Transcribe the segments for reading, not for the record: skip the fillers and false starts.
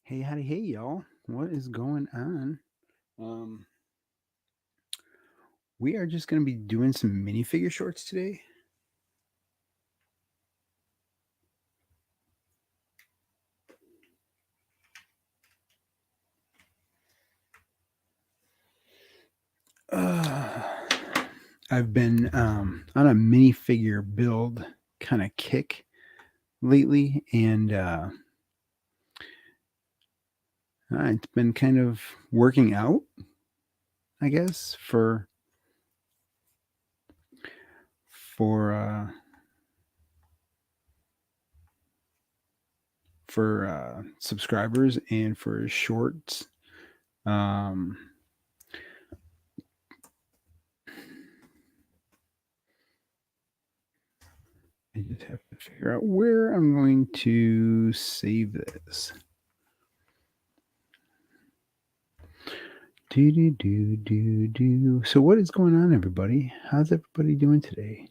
Hey, howdy, hey, y'all. What is going on? Um, we are just going to be doing some minifigure shorts today. Uh, I've been on a minifigure build kind of kick lately, and it's been kind of working out, I guess, for subscribers and for shorts. Um, I just have to figure out where I'm going to save this. So what is going on, everybody? How's everybody doing today?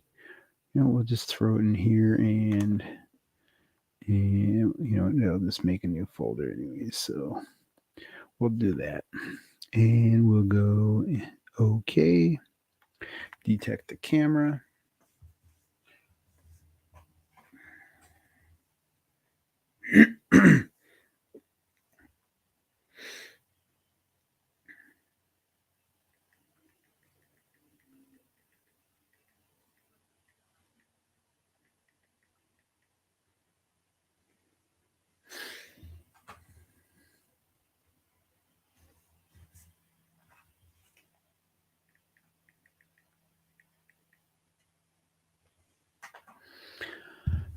We'll just throw it in here and it'll just make a new folder anyways. So we'll do that. And we'll go okay. Detect the camera.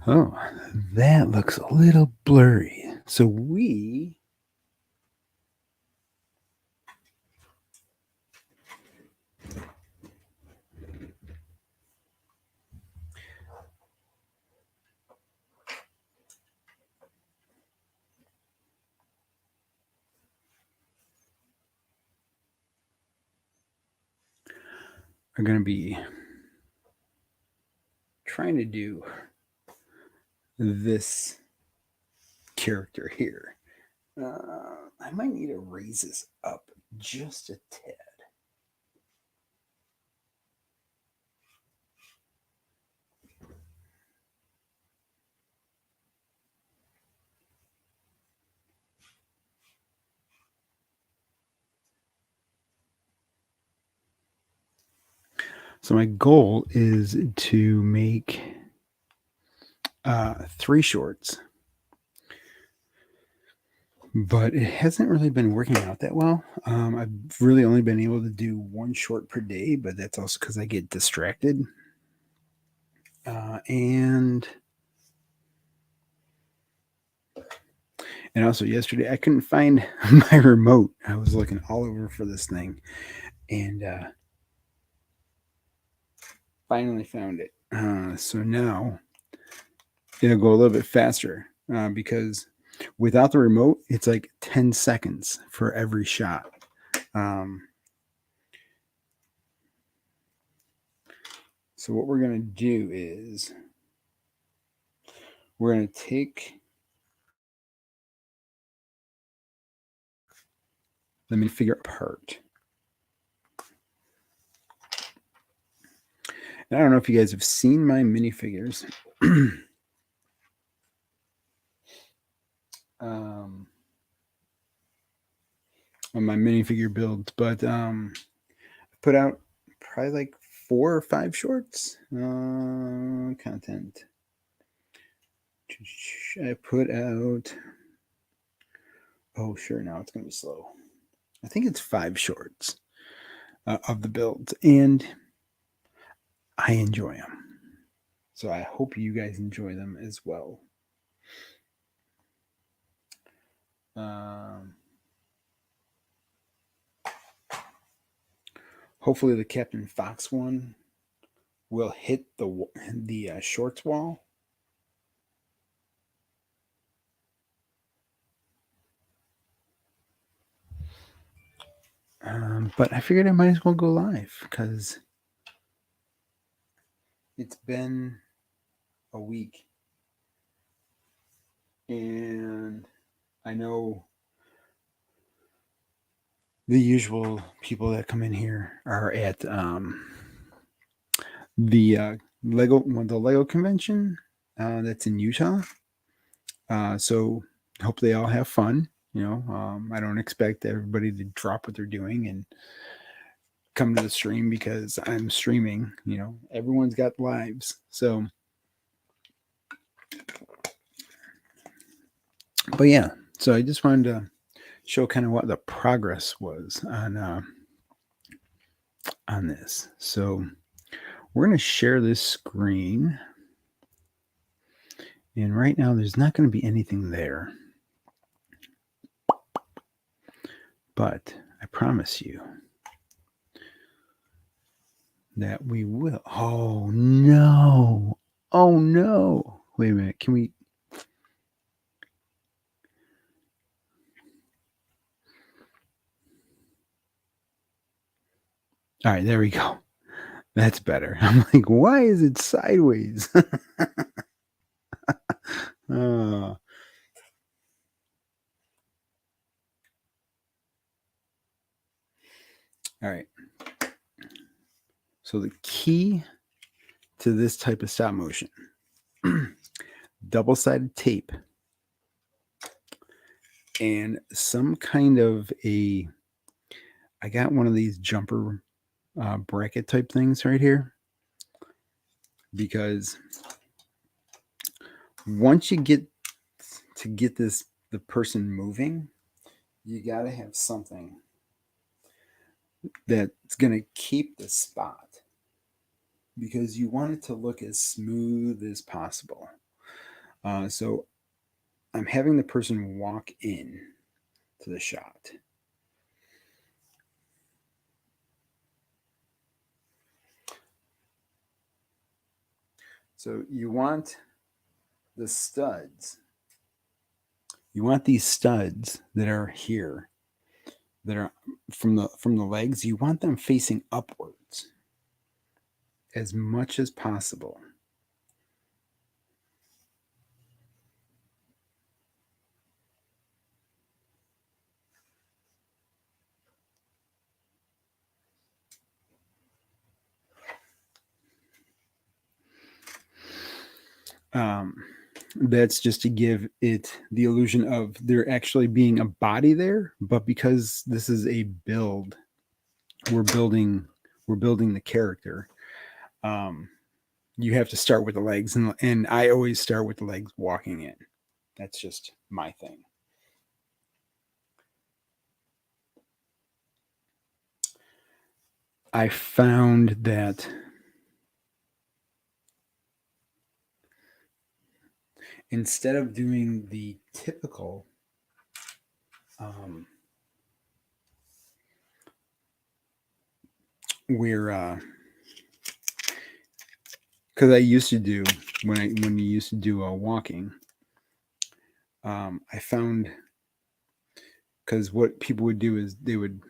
Oh, that looks a little blurry. So we are going to be trying to do this character here. I might need to raise this up just a tad. So my goal is to make 3 shorts, but it hasn't really been working out that well. I've really only been able to do 1 short per day, but that's also because I get distracted. And also yesterday I couldn't find my remote. I was looking all over for this thing, and finally found it. So now it'll go a little bit faster because without the remote, it's like 10 seconds for every shot. So what we're going to do is we're going to take the minifigure apart. And I don't know if you guys have seen my minifigures. On my minifigure builds, but I put out probably like 4 or 5 shorts. Content. I put out. Oh, sure. Now it's going to be slow. I think it's 5 shorts of the builds, and I enjoy them. So I hope you guys enjoy them as well. Hopefully the Captain Fox one will hit the shorts wall. But I figured I might as well go live because it's been a week, and I know the usual people that come in here are at the Lego convention that's in Utah. So hope they all have fun. I don't expect everybody to drop what they're doing and come to the stream because I'm streaming. Everyone's got lives. So, but yeah, so I just wanted to show kind of what the progress was on this. So we're going to share this screen. And right now, there's not going to be anything there. But I promise you that we will. Oh, no. Oh, no. Wait a minute. Can we? All right, there we go. That's better. I'm like, why is it sideways? All right. So the key to this type of stop motion, double-sided tape and some kind of I got one of these jumper bracket type things right here, because once you get the person moving, you got to have something that's going to keep the spot, because you want it to look as smooth as possible. So I'm having the person walk in to the shot. So you want the studs. You want these studs that are here, that are from the legs. You want them facing upwards as much as possible. That's just to give it the illusion of there actually being a body there, but because this is a build, we're building the character. You have to start with the legs, and I always start with the legs walking in. That's just my thing. I found that instead of doing the typical where because I used to do when you used to do walking, I found, because what people would do is they would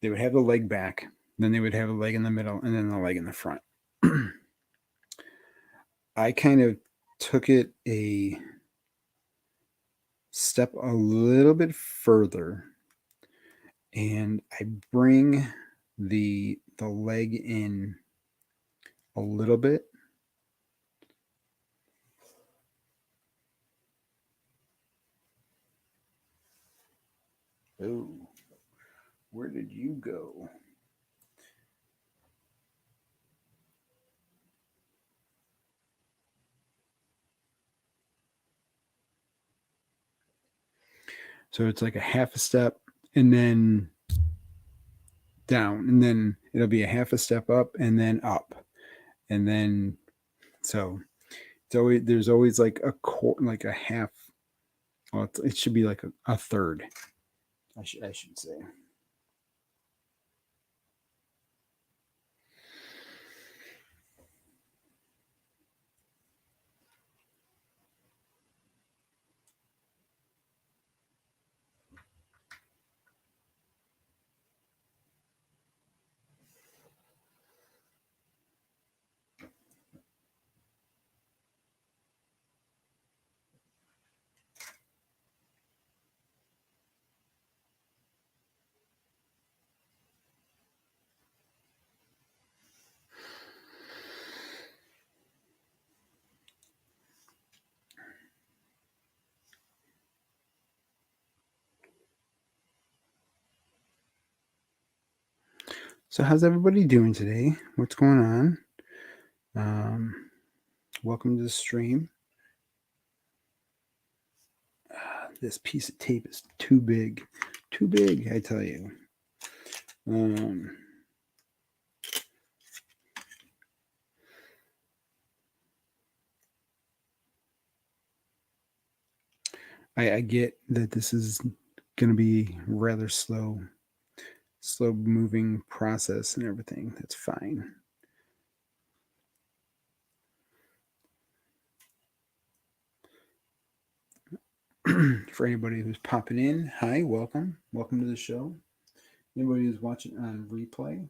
have the leg back, then they would have a leg in the middle, and then the leg in the front. I kind of took it a step a little bit further, and I bring the leg in a little bit. Oh, where did you go? So it's like a half a step and then down, and then it'll be a half a step up and then up, and then so there's always like like a half. Well, it should be like a third. I should say. So, how's everybody doing today? What's going on? Um, Welcome to the stream. This piece of tape is too big. Too big, I tell you. I get that this is going to be rather slow moving process and everything. That's fine. For anybody who's popping in, hi, welcome to the show. Anybody who's watching on replay,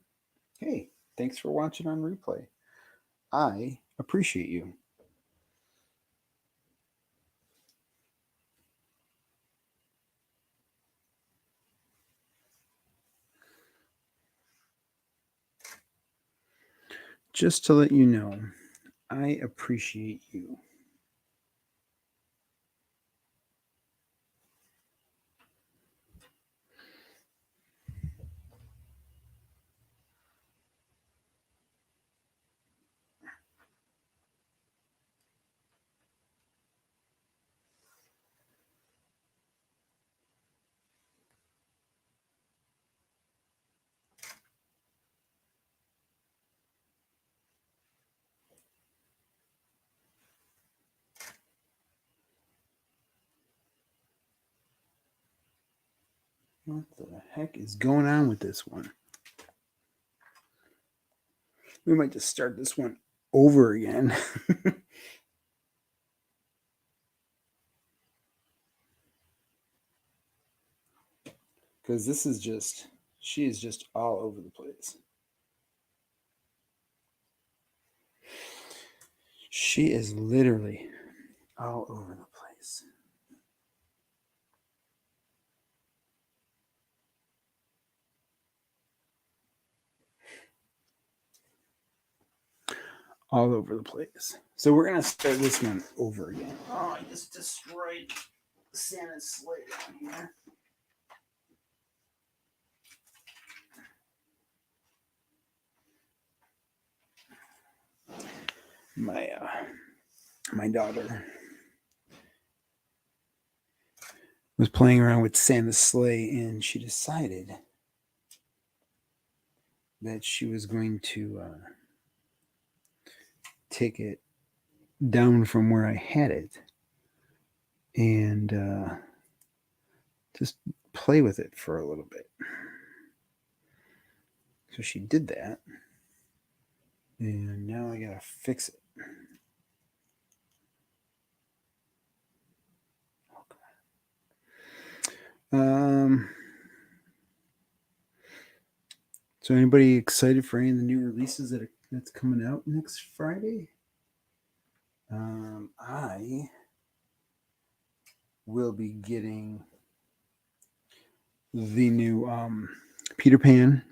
hey, thanks for watching on replay. I appreciate you. Just to let you know, I appreciate you. What the heck is going on with this one? We might just start this one over again. Because this is just, she is just all over the place. She is literally all over the place. All over the place. So we're going to start this one over again. Oh, I just destroyed Santa's sleigh down here. My daughter was playing around with Santa's sleigh, and she decided that she was going to take it down from where I had it and just play with it for a little bit. So she did that, and now I gotta fix it. So anybody excited for any of the new releases that's coming out next Friday? I will be getting the new Peter Pan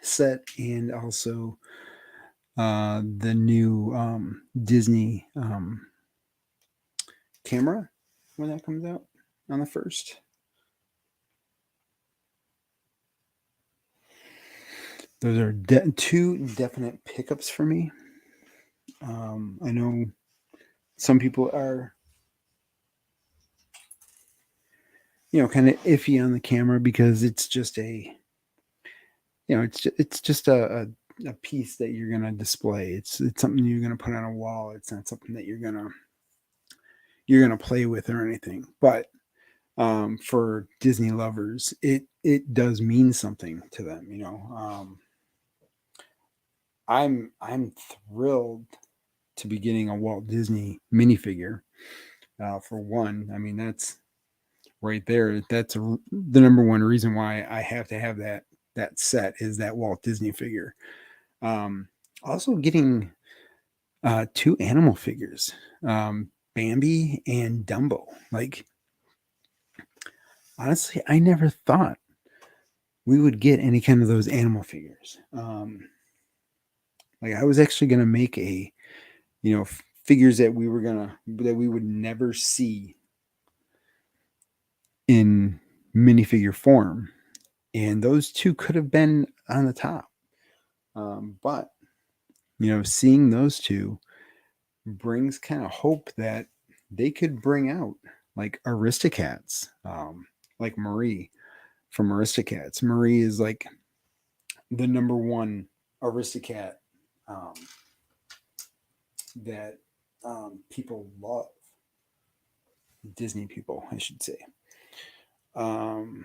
set and also the new Disney camera when that comes out on the 1st. Those are two definite pickups for me. I know some people are, kind of iffy on the camera because it's just it's just a piece that you're gonna display. It's something you're gonna put on a wall. It's not something that you're gonna play with or anything. But for Disney lovers, it does mean something to them. I'm thrilled to be getting a Walt Disney minifigure. For one, I mean that's right there. That's the number one reason why I have to have that set is that Walt Disney figure. Also getting two animal figures, Bambi and Dumbo. Like honestly, I never thought we would get any kind of those animal figures. Like I was actually gonna make figures that we would never see in minifigure form, and those two could have been on the top. But seeing those two brings kind of hope that they could bring out like Aristocats, like Marie from Aristocats. Marie is like the number one Aristocat um, that people love. Disney people, I should say. Um,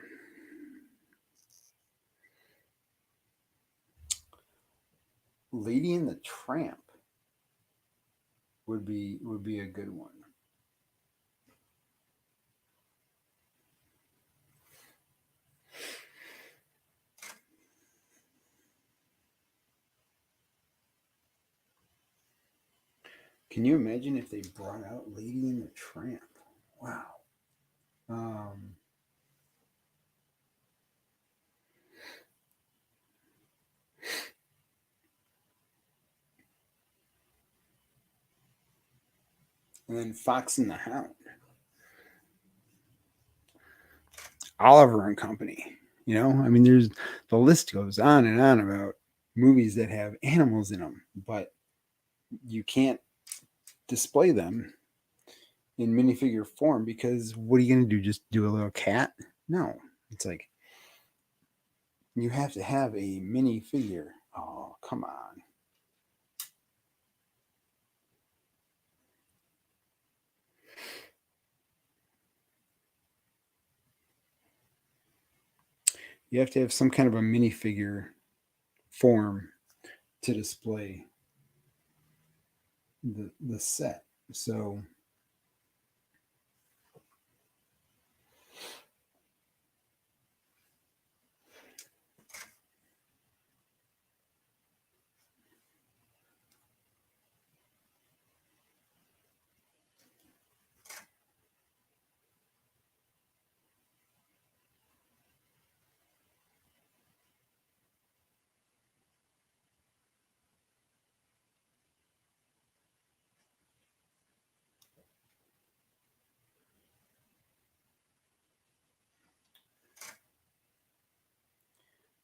Lady and the Tramp would be a good one. Can you imagine if they brought out Lady and the Tramp? Wow. Um, and then Fox and the Hound, Oliver and Company. I mean, there's the list goes on and on about movies that have animals in them, but you can't display them in minifigure form because what are you going to do? Just do a little cat? No. It's like you have to have a minifigure. Oh, come on. You have to have some kind of a minifigure form to display the set. So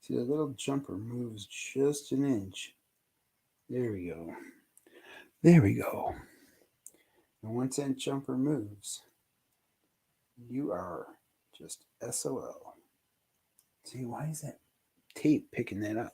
see, the little jumper moves just an inch. There we go. There we go. And once that jumper moves, you are just SOL. See, why is that tape picking that up?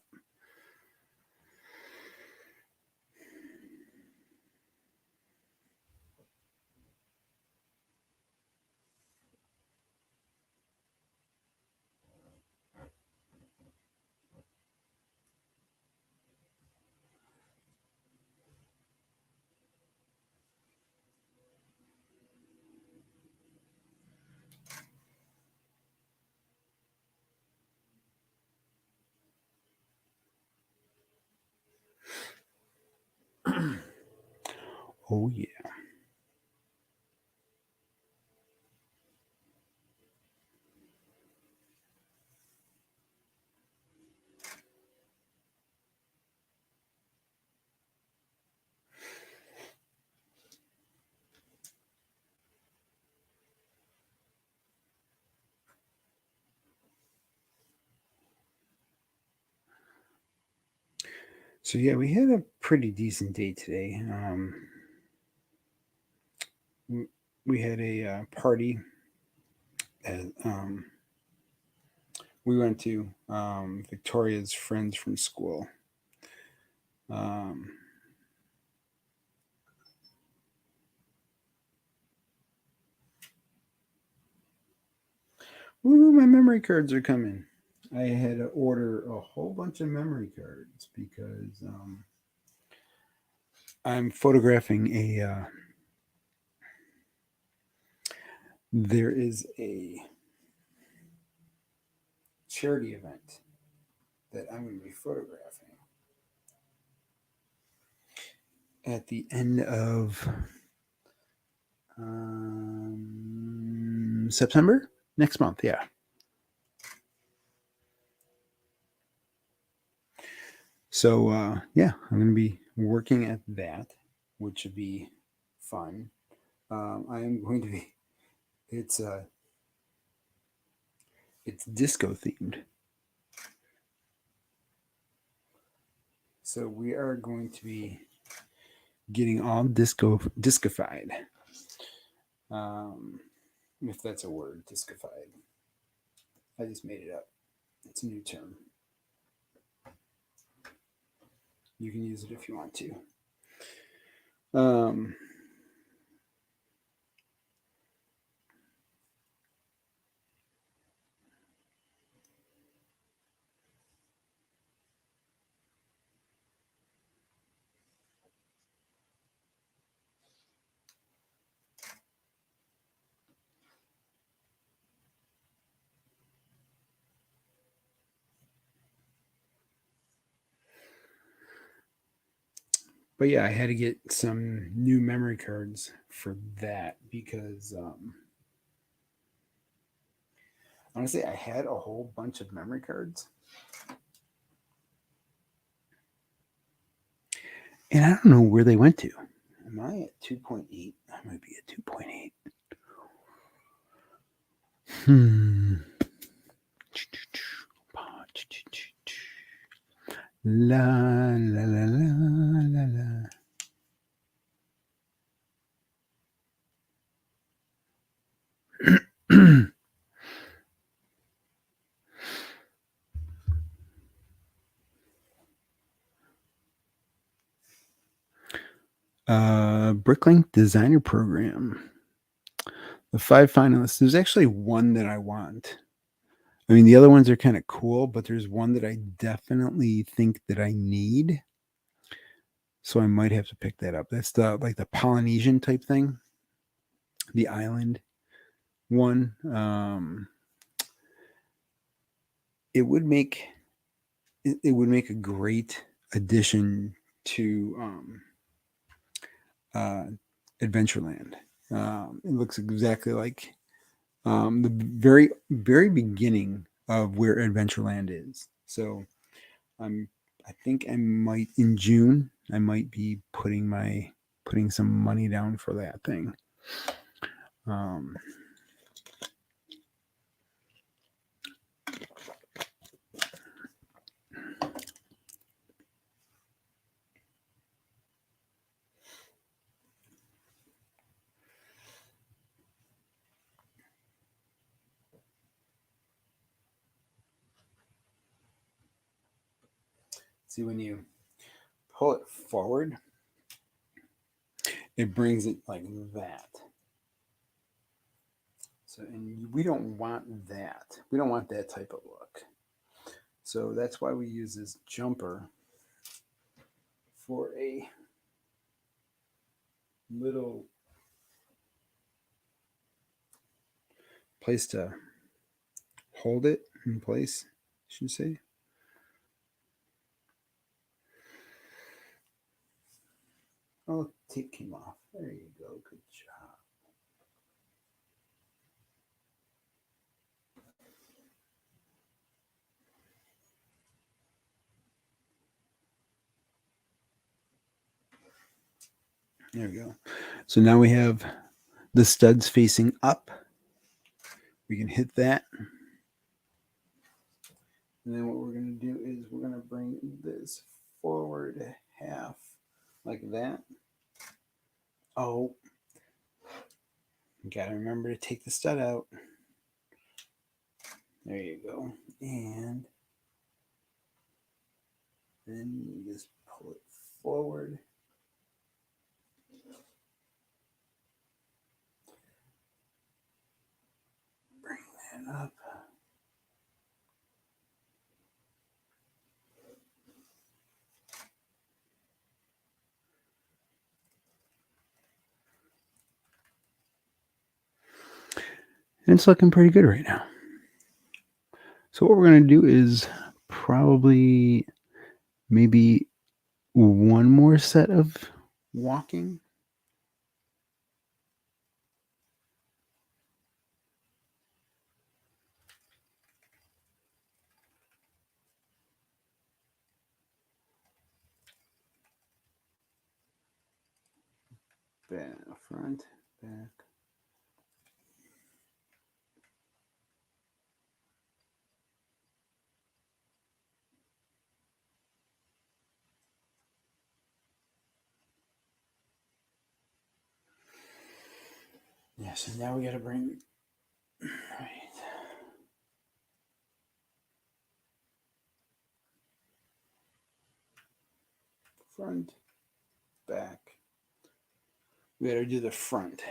Oh, yeah. So, yeah, we had a pretty decent day today. We had a party at, we went to Victoria's friends from school. Um, Ooh, my memory cards are coming. I had to order a whole bunch of memory cards because I'm photographing a. There is a charity event that I'm going to be photographing at the end of September next month. Yeah. So yeah, I'm going to be working at that, which would be fun. I am going to be. It's it's disco themed. So we are going to be getting all discified. If that's a word, discified. I just made it up. It's a new term. You can use it if you want to. But yeah, I had to get some new memory cards for that because honestly, I had a whole bunch of memory cards. And I don't know where they went to. Am I at 2.8? I might be at 2.8. La la la la la la. Bricklink Designer Program. The 5 finalists. There's actually one that I want. I mean, the other ones are kind of cool, but there's one that I definitely think that I need. So I might have to pick that up. That's the Polynesian type thing, the island one. It would make a great addition to Adventureland. It looks exactly like the very beginning of where Adventureland is. So I think I might in June. I might be putting some money down for that thing. See, when you pull it forward, it brings it like that. So, and we don't want that. We don't want that type of look. So that's why we use this jumper for a little place to hold it in place, I should say. Oh, tape came off. There you go. Good job. There we go. So now we have the studs facing up. We can hit that. And then what we're going to do is we're going to bring this forward half like that. Oh, got to remember to take the stud out. There you go. And then you just pull it forward. Bring that up. And it's looking pretty good right now. So what we're going to do is probably maybe one more set of walking. Back, front, back. Yeah, so now we got to bring right front, back. We got to do the front.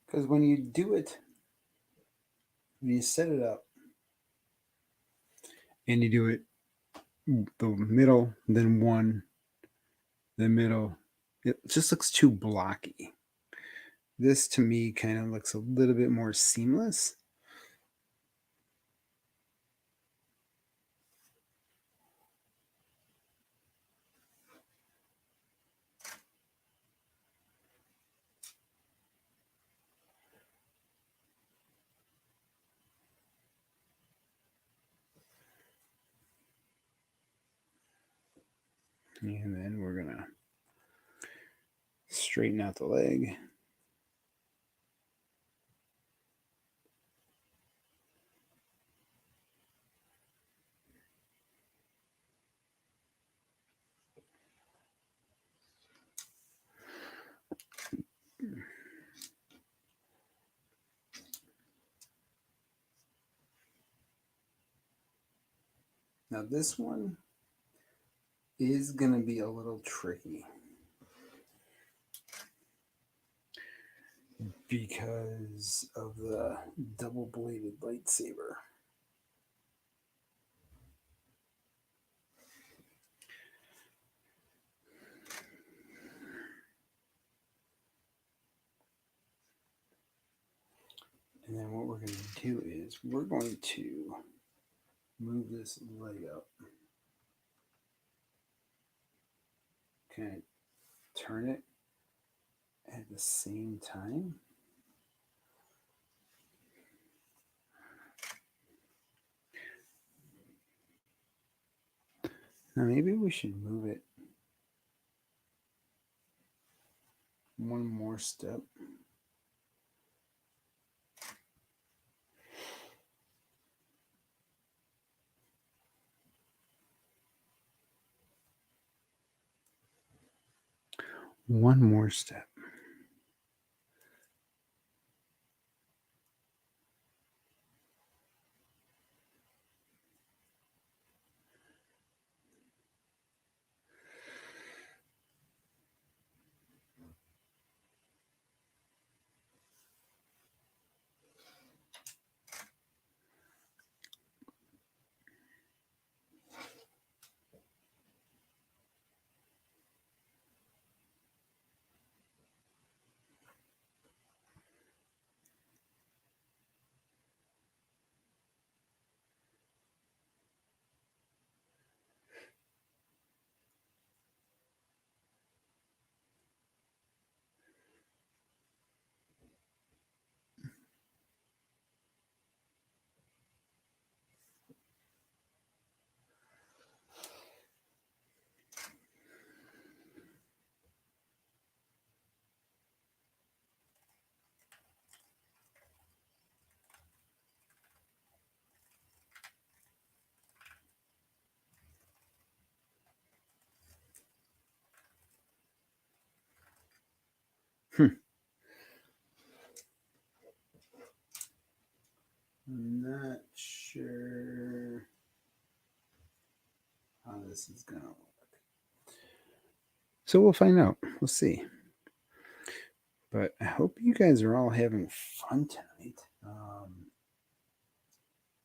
Because when you do it, when you set it up and you do it the middle, then one, the middle, it just looks too blocky. This to me kind of looks a little bit more seamless. And then we're going to straighten out the leg. Now this one is going to be a little tricky because of the double-bladed lightsaber. And then what we're going to do is we're going to move this leg up. Kind of turn it at the same time. Now maybe we should move it one more step. One more step. I'm not sure how this is going to work. So we'll find out. We'll see. But I hope you guys are all having fun tonight.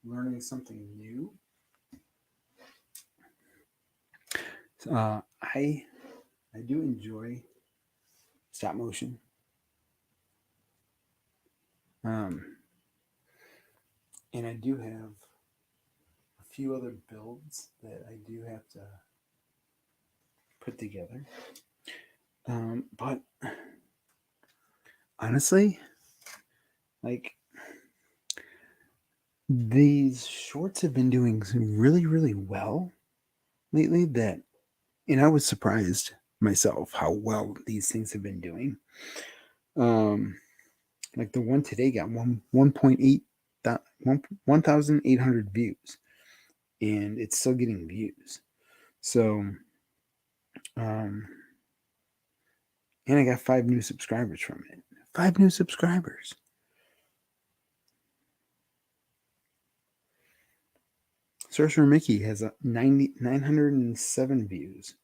Learning something new. I do enjoy stop motion. And I do have a few other builds that I do have to put together. But honestly, Like, these shorts have been doing really, really well lately. And I was surprised myself how well these things have been doing. Like the one today got 1.8 1,800 views, and it's still getting views. So, and I got 5 new subscribers from it. 5 new subscribers. Sorcerer Mickey has 907 views.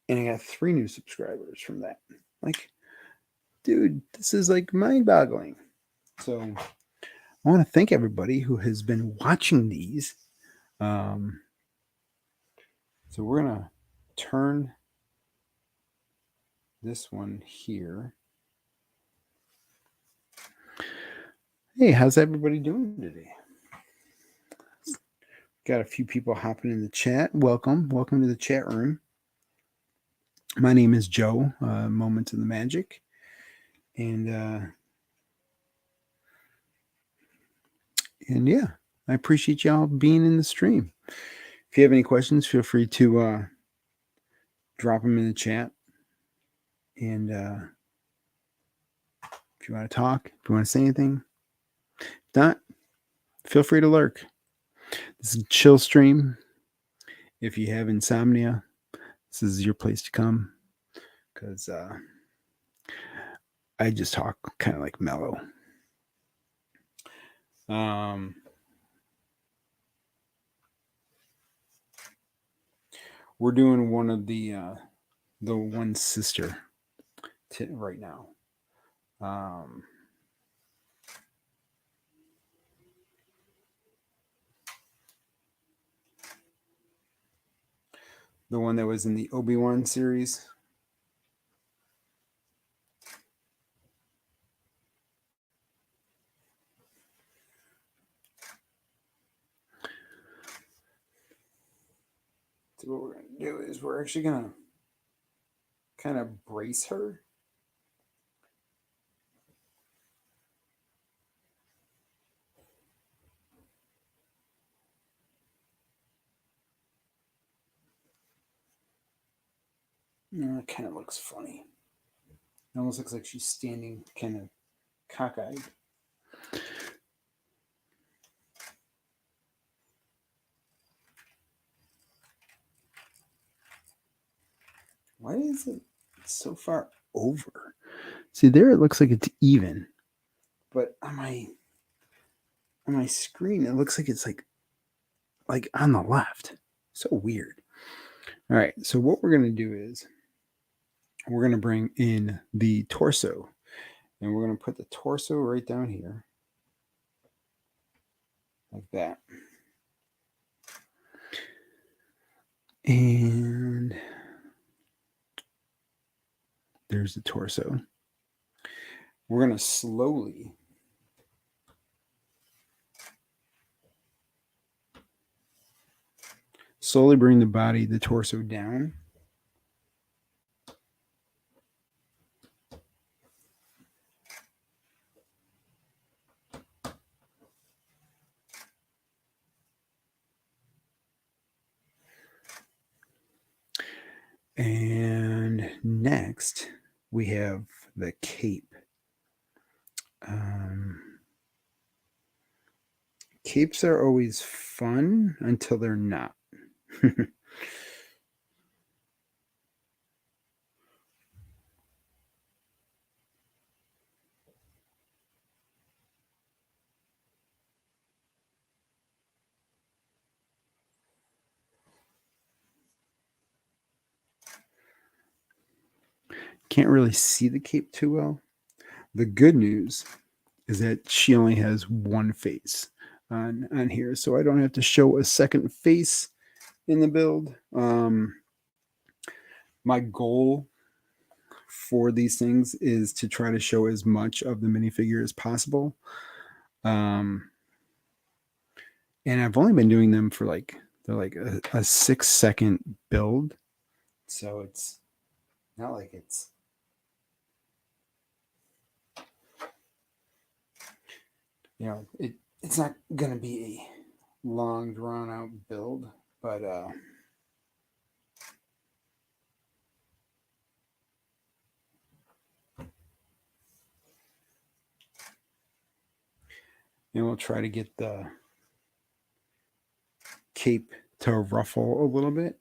And I got 3 new subscribers from that. Like, dude, this is like mind boggling. So I want to thank everybody who has been watching these. So we're going to turn this one here. Hey, how's everybody doing today? Got a few people hopping in the chat. Welcome to the chat room. My name is Joe, Moments of the Magic, and yeah, I appreciate y'all being in the stream. If you have any questions, feel free to drop them in the chat, and if you want to talk, if you want to say anything, if not, feel free to lurk. This is a chill stream. If you have insomnia, this is your place to come, because I just talk kind of like mellow. We're doing one of the one sister right now. The one that was in the Obi-Wan series. So what we're going to do is we're actually going to kind of brace her. No, it kind of looks funny. It almost looks like she's standing kind of cockeyed. Why is it so far over? See, there it looks like it's even. But on my screen, it looks like it's like on the left. So weird. All right, so what we're going to do is we're going to bring in the torso, and we're going to put the torso right down here, like that. And there's the torso. We're going to slowly bring the torso down. And next, we have the cape. Capes are always fun until they're not. Can't really see the cape too well. The good news is that she only has one face on here, so I don't have to show a second face in the build. My goal for these things is to try to show as much of the minifigure as possible. And I've only been doing them for they're like a 6-second build, so it's not like it's It's not going to be a long, drawn out build, but we'll try to get the cape to ruffle a little bit.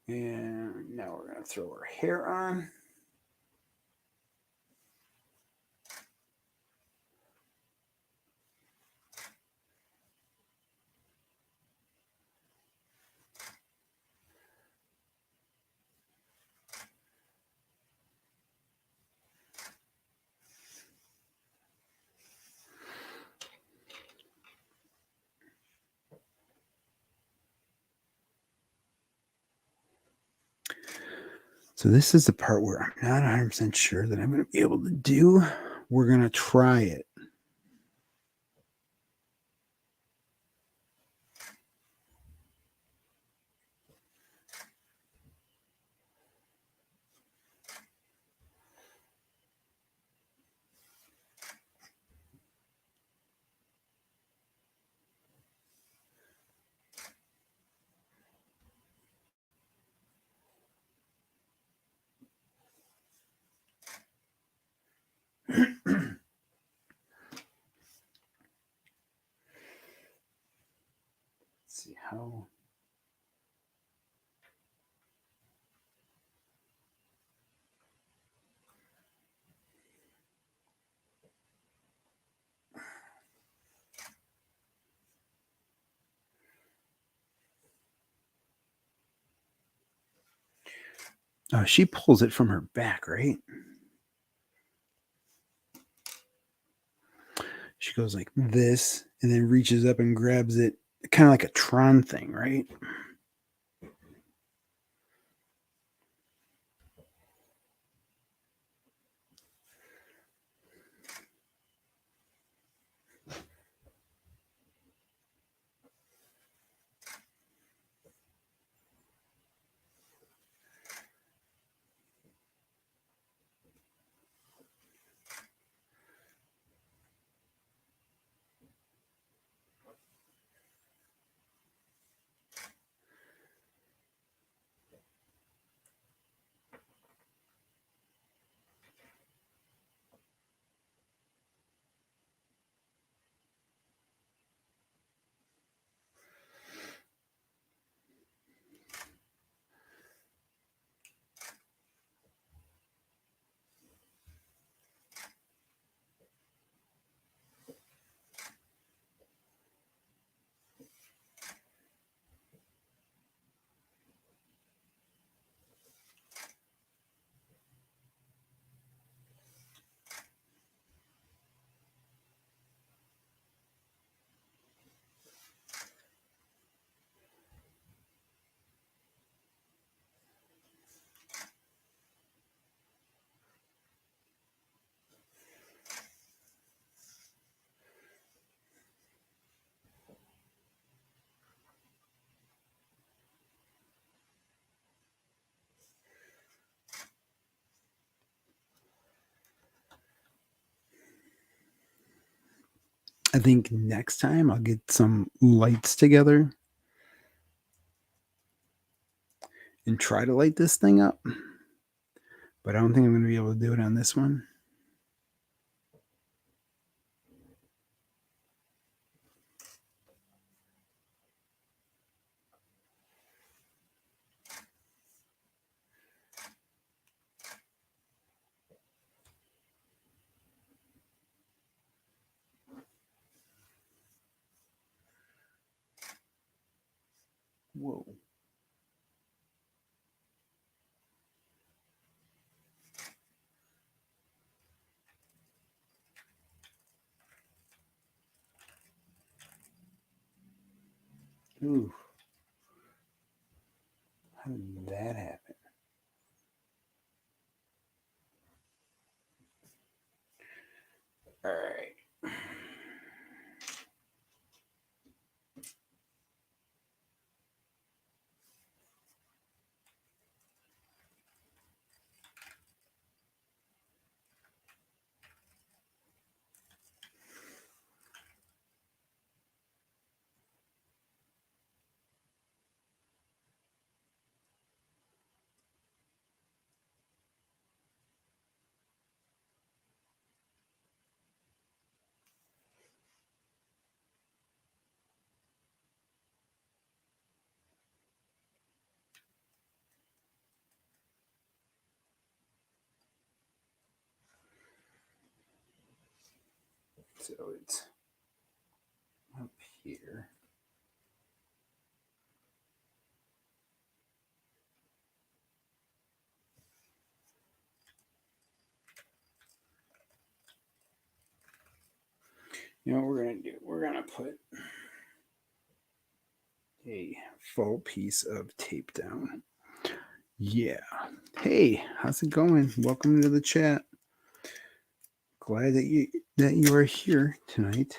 And now we're going to throw our hair on. So this is the part where I'm not 100% sure that I'm going to be able to do. We're going to try it. Let's see how. She pulls it from her back, right? She goes like this and then reaches up and grabs it, kind of like a Tron thing, right? I think next time I'll get some lights together and try to light this thing up. But I don't think I'm going to be able to do it on this one. Whoa. Ooh. How did that happen? So it's up here. You know what we're going to do? We're going to put a full piece of tape down. Yeah. Hey, how's it going? Welcome to the chat. Glad that you are here tonight.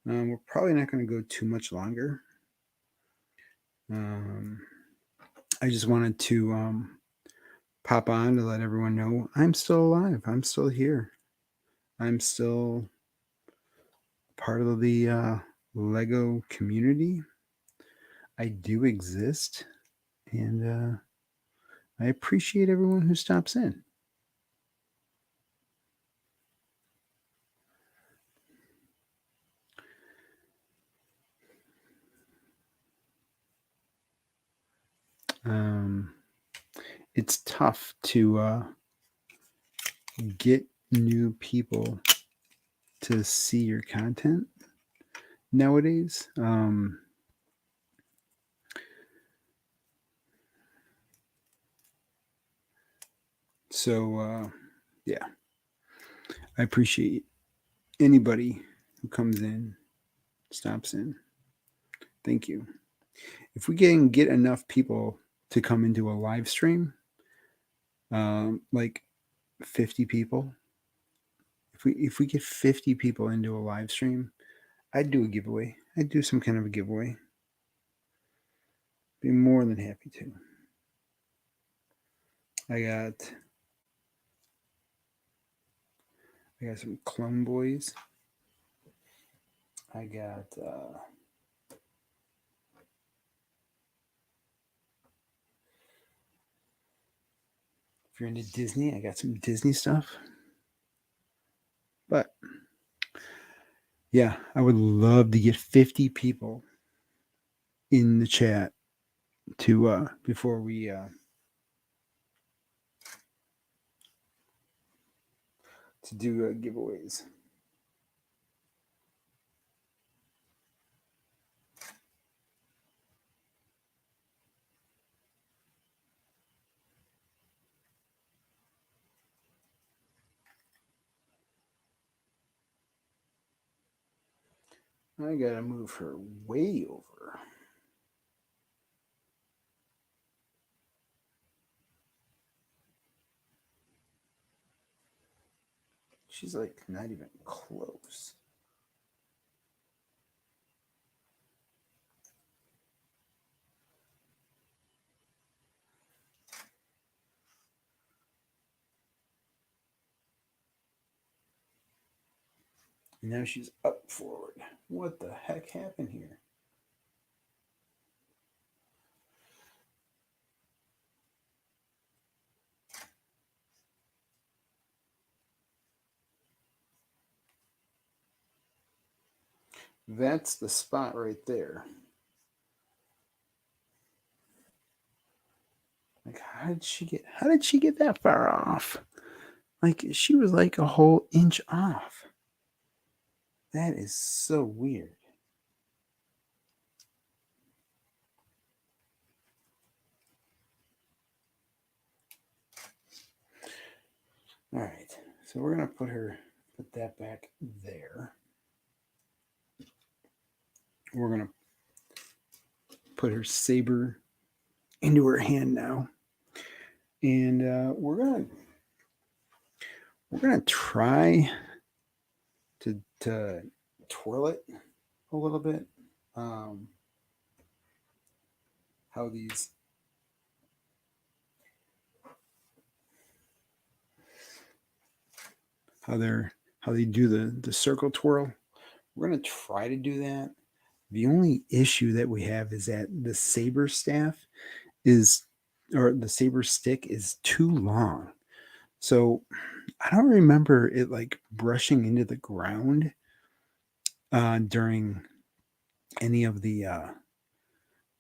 We're probably not going to go too much longer. I just wanted to pop on to let everyone know I'm still alive. I'm still here. I'm still part of the Lego community. I do exist, and I appreciate everyone who stops in. It's tough to get new people to see your content nowadays. So yeah, I appreciate anybody who comes in, stops in. Thank you. If we can get enough people to come into a live stream, like 50 people, if we get 50 people into a live stream, I'd do a giveaway. I'd do some kind of a giveaway. Be more than happy to. I got some Clone Boys. I got if you're into Disney, I got some Disney stuff. But yeah, I would love to get 50 people in the chat to before we to do giveaways. I gotta move her way over. She's like not even close. Now she's up forward. What the heck happened here? That's the spot right there. Like, how did she get that far off? Like, she was like a whole inch off. That is so weird. All right, so we're gonna put that back there. We're gonna put her saber into her hand now, and we're gonna try to twirl it a little bit. How they do the circle twirl. We're gonna try to do that. The only issue that we have is that the saber staff or the saber stick is too long. So I don't remember it like brushing into the ground during any of the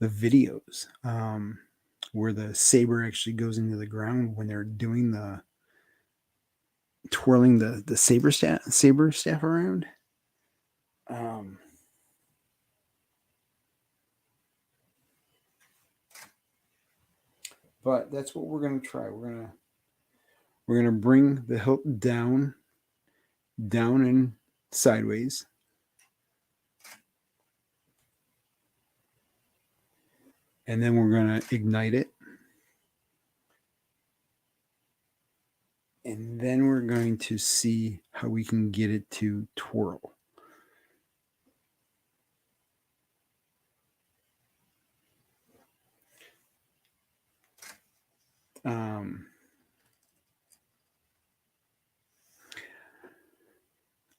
videos where the saber actually goes into the ground when they're doing the twirling the saber staff around. Um, but that's what we're gonna try. We're gonna bring the hilt down and sideways. And then we're gonna ignite it. And then we're going to see how we can get it to twirl.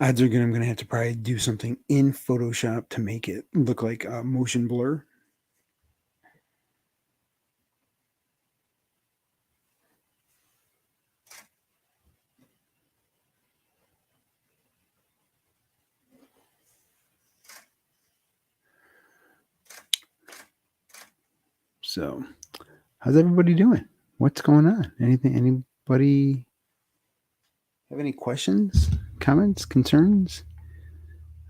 Odds are good I'm going to have to probably do something in Photoshop to make it look like a motion blur. So, how's everybody doing? What's going on? Anybody have any questions, comments, concerns?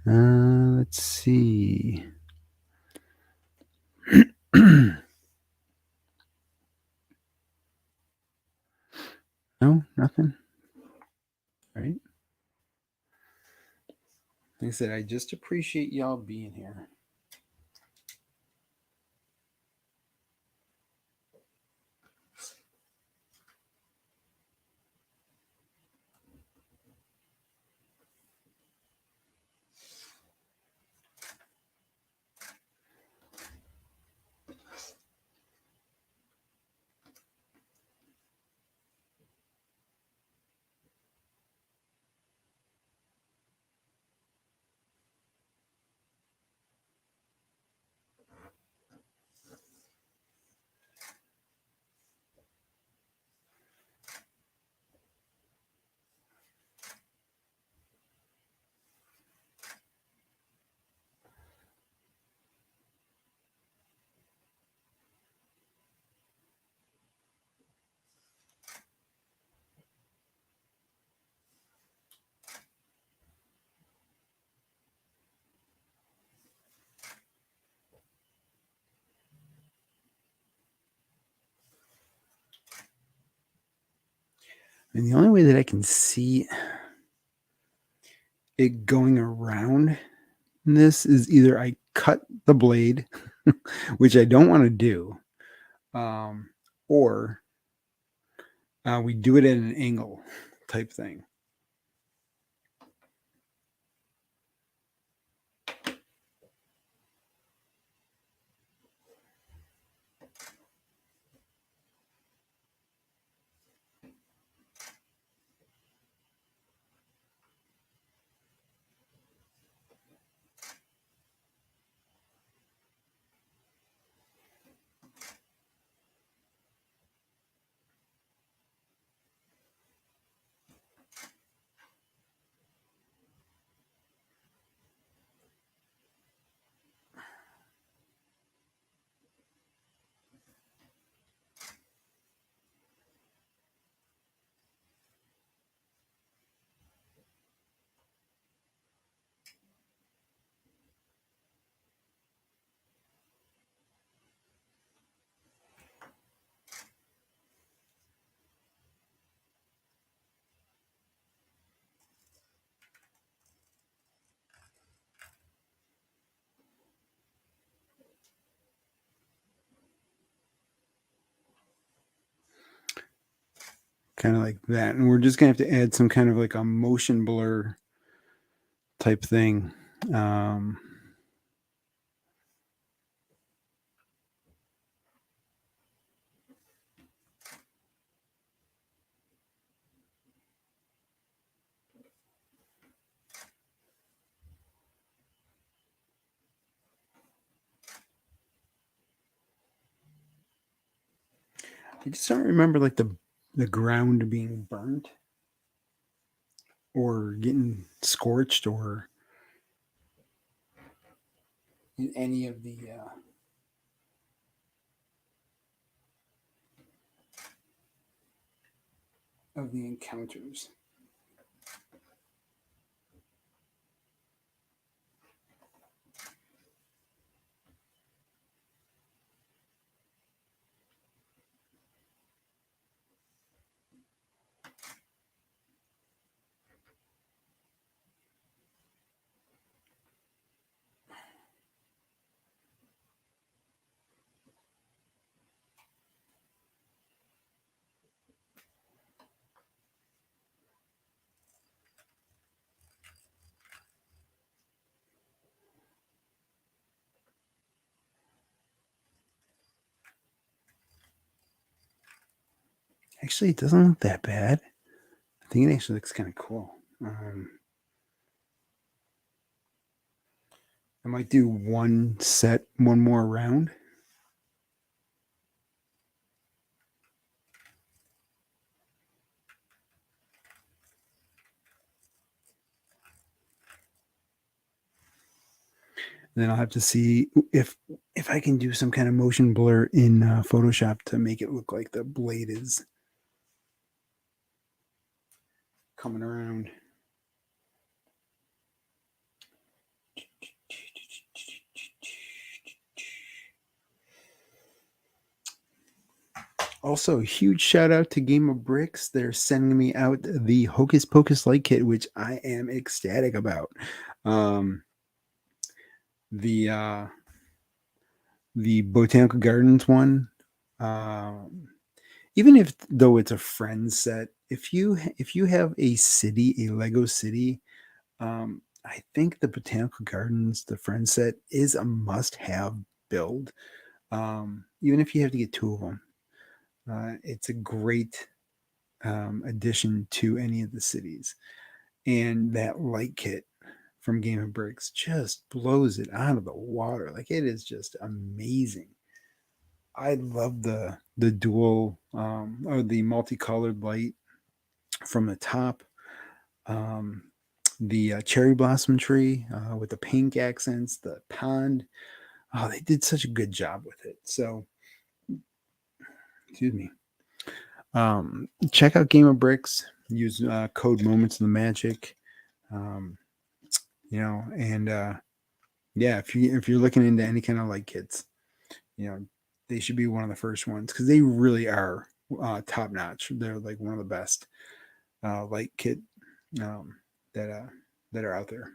Let's see. No, nothing. All right. Like I said, I just appreciate y'all being here. And the only way that I can see it going around this is either I cut the blade, which I don't want to do, or we do it at an angle type thing. Kind of like that. And we're just going to have to add some kind of like a motion blur type thing. I just don't remember like the ground being burnt or getting scorched or in any of the encounters. Actually, it doesn't look that bad. I think it actually looks kind of cool. I might do one set, one more round. Then I'll have to see if I can do some kind of motion blur in Photoshop to make it look like the blade is coming around. Also, huge shout out to Game of Bricks. They're sending me out the Hocus Pocus light kit, which I am ecstatic about. Um, the uh, the Botanical Gardens one, um, even if though it's a friend set, if you have a city, a Lego city, I think the Botanical Gardens, the friend set, is a must-have build. Even if you have to get two of them, it's a great addition to any of the cities. And that light kit from Game of Bricks just blows it out of the water. Like it is just amazing. I love the dual or the multicolored light from the top. Um, the cherry blossom tree with the pink accents, the pond. Oh, they did such a good job with it. So, excuse me. Check out Game of Bricks. Use code Moments of the Magic. Um, and yeah, if you're looking into any kind of light kits, you know, they should be one of the first ones because they really are top notch. They're like one of the best light kit um, that that are out there.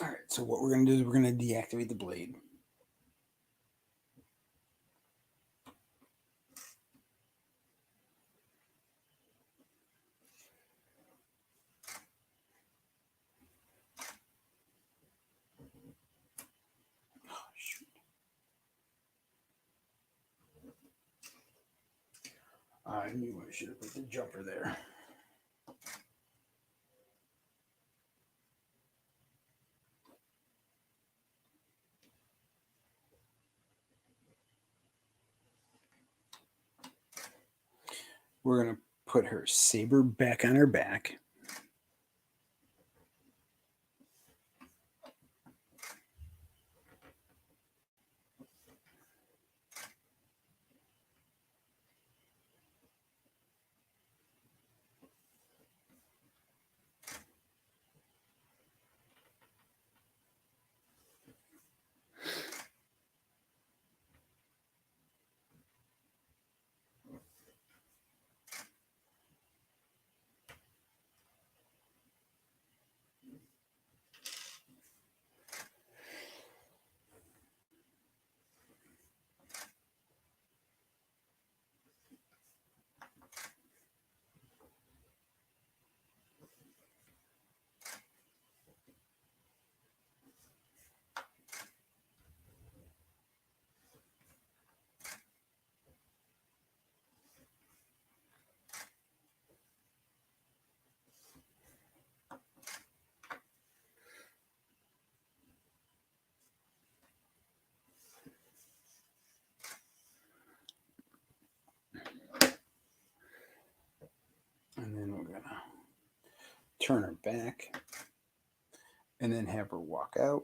All right, so what we're gonna do is we're gonna deactivate the blade. Oh, shoot. I knew I should have put the jumper there. We're gonna put her saber back on her back. turn her back, and then have her walk out.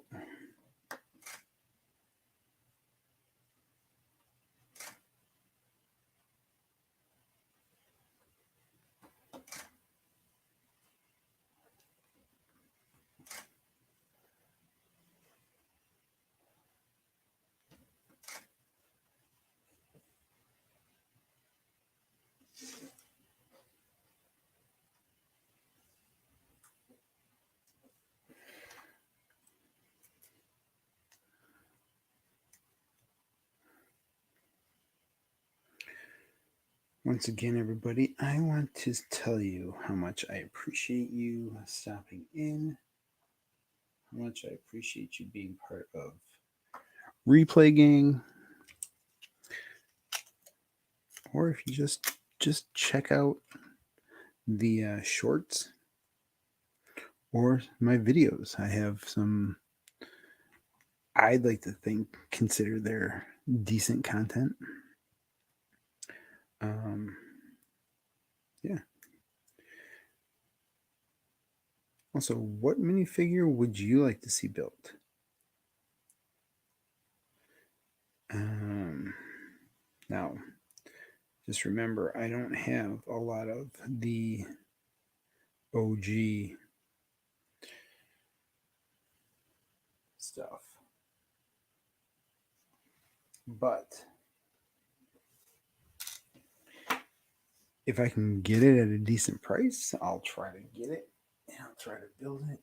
Once again, everybody, I want to tell you how much I appreciate you stopping in, how much I appreciate you being part of Replay Gang, or if you just check out the shorts or my videos. I have some, I'd like to think, consider they're decent content. Yeah. Also, what minifigure would you like to see built? Now, just remember, I don't have a lot of the OG stuff, but if I can get it at a decent price, I'll try to get it and I'll try to build it.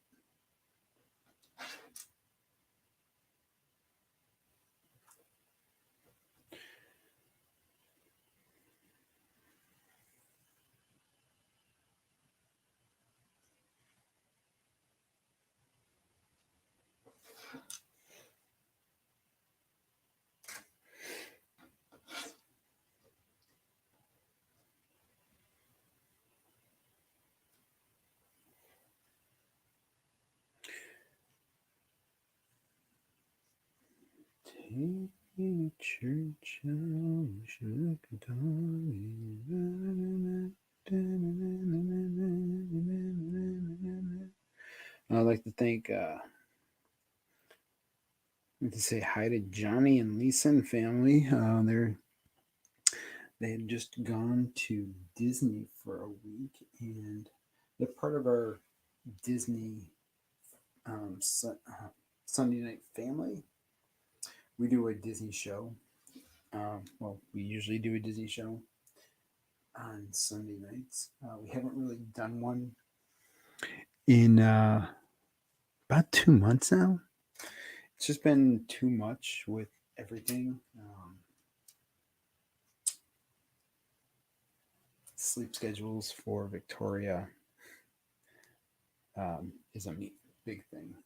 Take me to church, I'd like to thank, to say hi to Johnny and Lisa and family. They had just gone to Disney for a week, and they're part of our Disney Sunday night family. We do a Disney show. Well, we usually do a Disney show on Sunday nights. We haven't really done one in about 2 months now. It's just been too much with everything. Sleep schedules for Victoria is a big thing.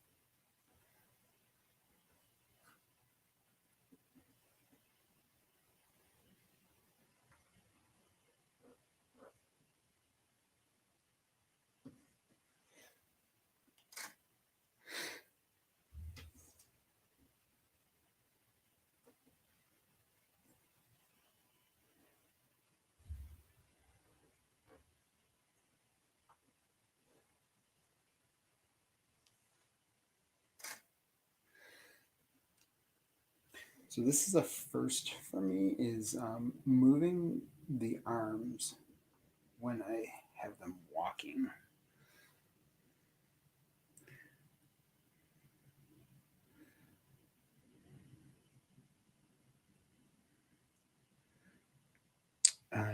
So this is a first for me, is moving the arms when I have them walking.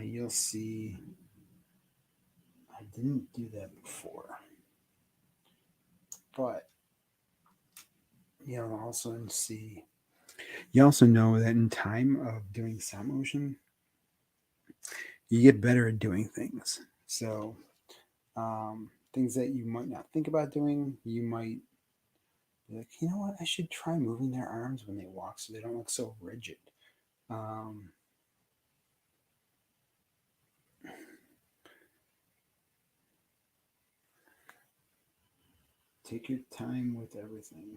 You'll see I didn't do that before, but you'll also see, you also know that in time of doing stop motion, you get better at doing things. So things that you might not think about doing, you might be like, you know what, I should try moving their arms when they walk so they don't look so rigid. Take your time with everything.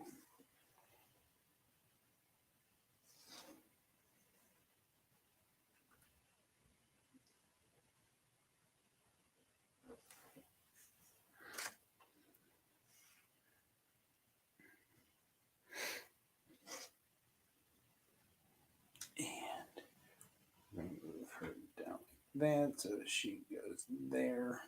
that. So she goes there.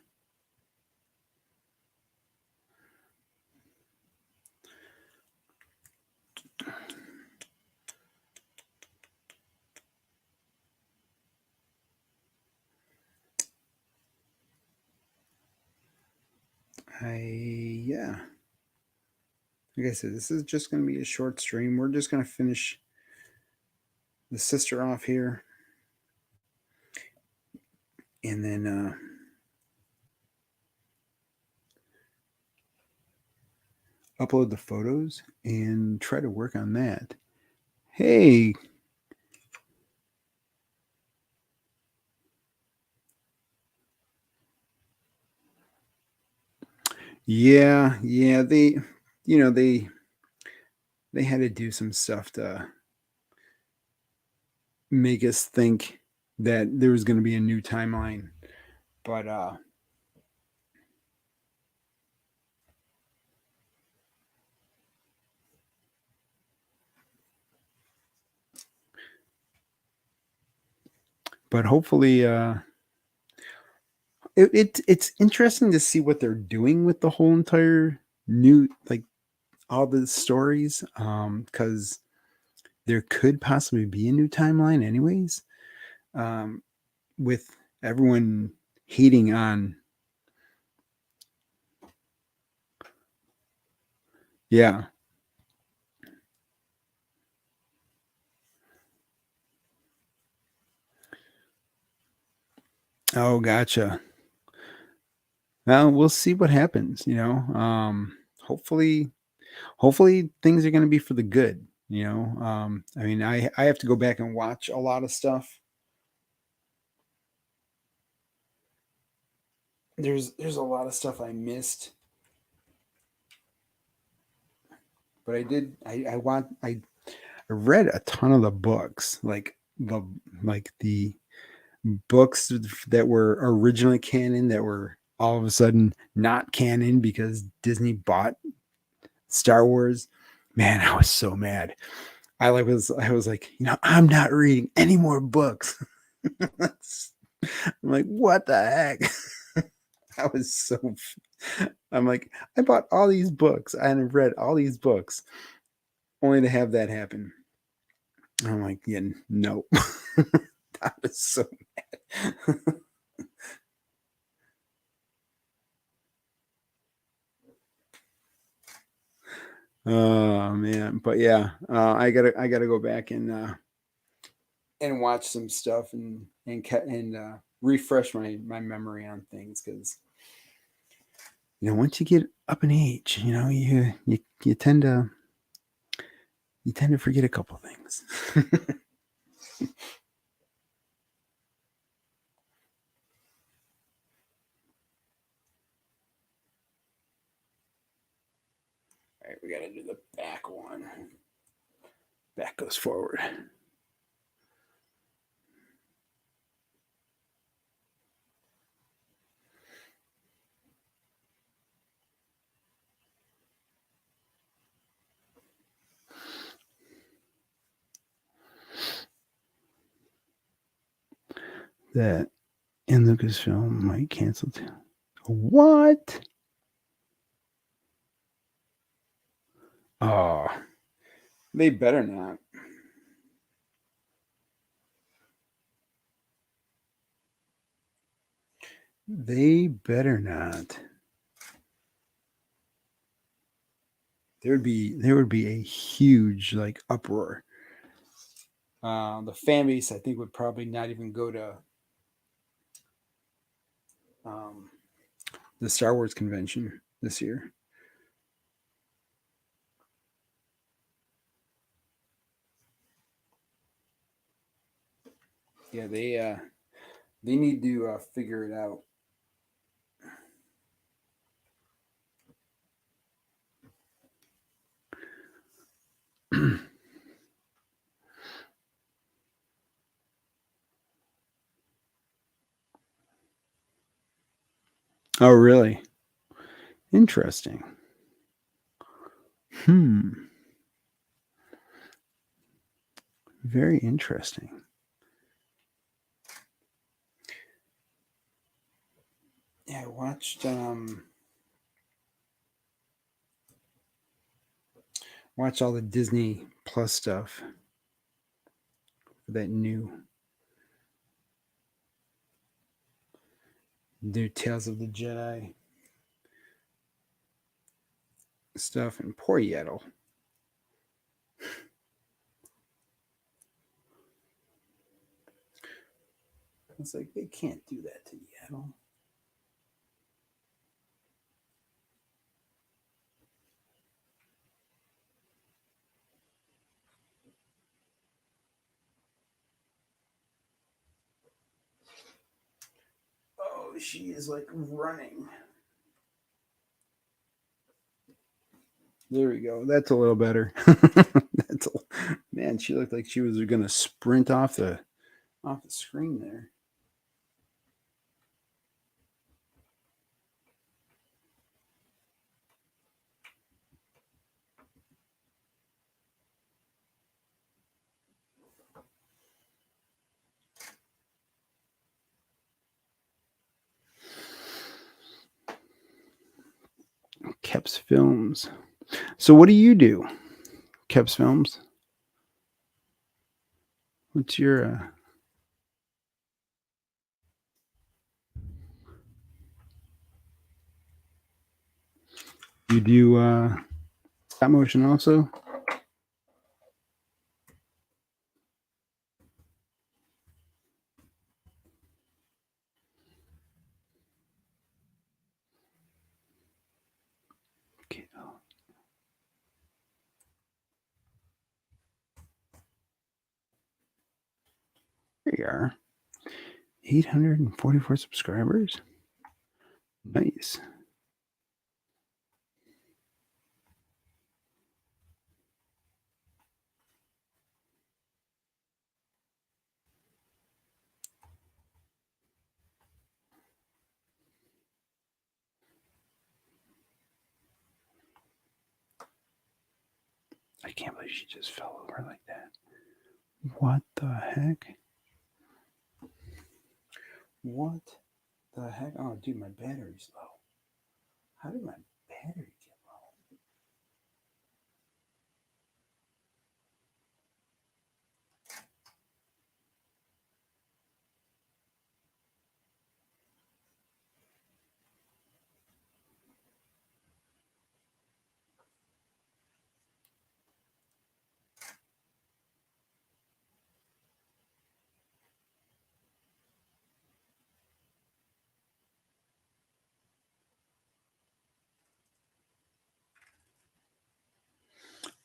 Yeah. Like I said, this is just going to be a short stream. We're just going to finish the sister off here. And then upload the photos and try to work on that. Hey. Yeah, they they had to do some stuff to make us think that there was going to be a new timeline. But hopefully it's interesting to see what they're doing with the whole entire new, like, all the stories, cuz there could possibly be a new timeline anyways, with everyone hating on. Yeah. Oh, gotcha. Well, we'll see what happens, hopefully things are going to be for the good, I mean, I have to go back and watch a lot of stuff. There's a lot of stuff I missed, but I read a ton of the books, like the books that were originally canon that were all of a sudden not canon because Disney bought Star Wars. Man, I was so mad. I was like, I'm not reading any more books. I'm like, what the heck? I was so. I'm like, I bought all these books. I had read all these books, only to have that happen. I'm like, yeah, no. I was so mad. Oh man, but yeah, I gotta go back and watch some stuff and refresh my memory on things because once you get up in age, you tend to forget a couple things. All right, we got to do the back one. Back goes forward. That in Lucasfilm might cancel too. What? Oh, they better not. They better not. There would be a huge like uproar. The fan base, I think, would probably not even go to um, the Star Wars convention this year. Yeah, they need to figure it out. Oh, really? Interesting. Very interesting. watched all the Disney Plus stuff for that new Tales of the Jedi stuff, and poor Yaddle. It's like they can't do that to Yaddle. Oh, she is like running. There we go. That's a little better. Man, she looked like she was gonna sprint off the screen there. Kep's Films. So what do you do? Kep's Films? What's your you do stop motion also? Okay. There you are. 844 subscribers. Nice. I can't believe she just fell over like that. What the heck? What the heck? Oh, dude, my battery's low. How did my battery get low?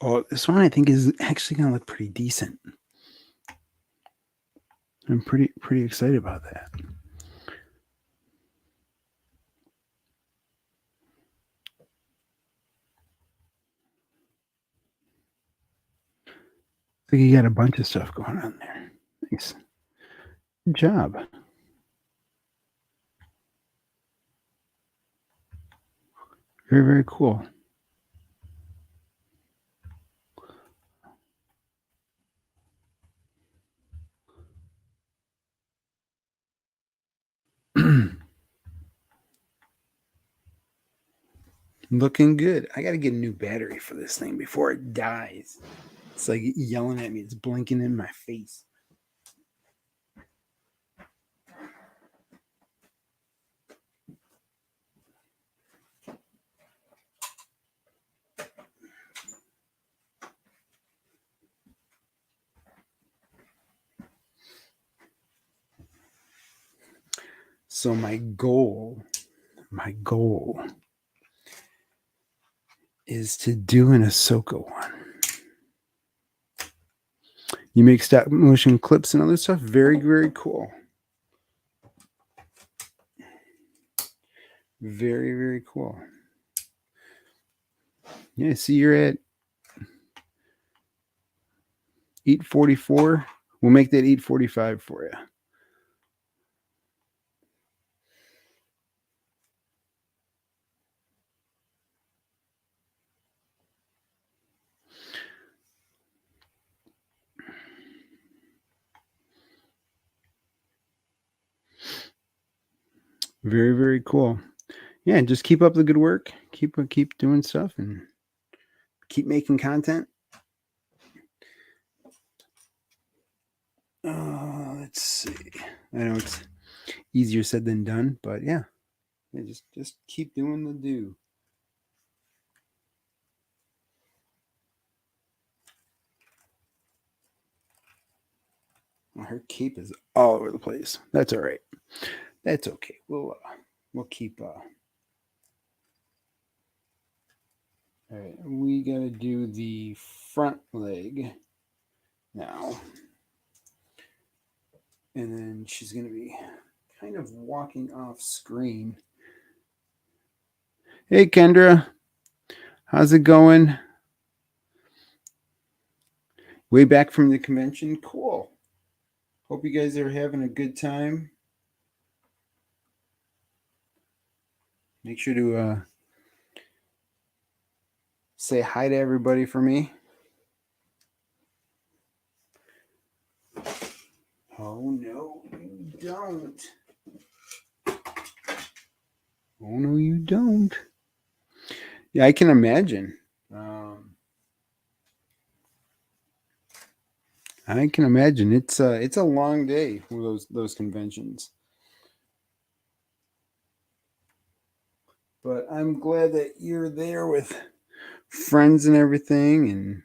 Oh, this one I think is actually gonna look pretty decent. I'm pretty excited about that. So you got a bunch of stuff going on there. Nice. Good job. Very, very cool. Looking good. I got to get a new battery for this thing before it dies. It's like yelling at me. It's blinking in my face. So my goal is to do an Ahsoka one. You make stop motion clips and other stuff. Very, very cool. Very, very cool. Yeah, see, you're at 844. We'll make that 845 for you. Very, very cool. yeah, just keep up the good work. Keep doing stuff and keep making content. Let's see. I know it's easier said than done, but yeah, just keep doing the do. Well, her cape is all over the place. That's all right. That's okay. We'll keep. All right, we gotta do the front leg now, and then she's gonna be kind of walking off screen. Hey, Kendra, how's it going? Way back from the convention. Cool. Hope you guys are having a good time. Make sure to say hi to everybody for me. Oh, no, you don't. Oh, no, you don't. Yeah, I can imagine. I can imagine. It's a long day for those conventions. But I'm glad that you're there with friends and everything, and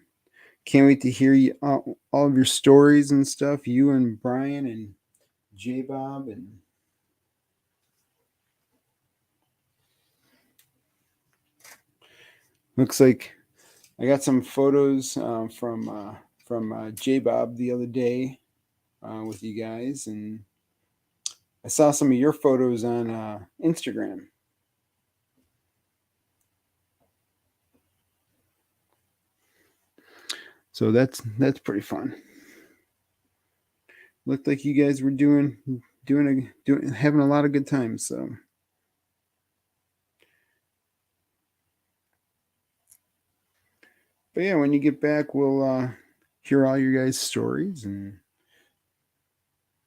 can't wait to hear you all of your stories and stuff. You and Brian and J Bob, and looks like I got some photos from J Bob the other day with you guys, and I saw some of your photos on Instagram. So that's pretty fun. Looked like you guys were doing having a lot of good times. So, but yeah, when you get back, we'll hear all your guys' stories and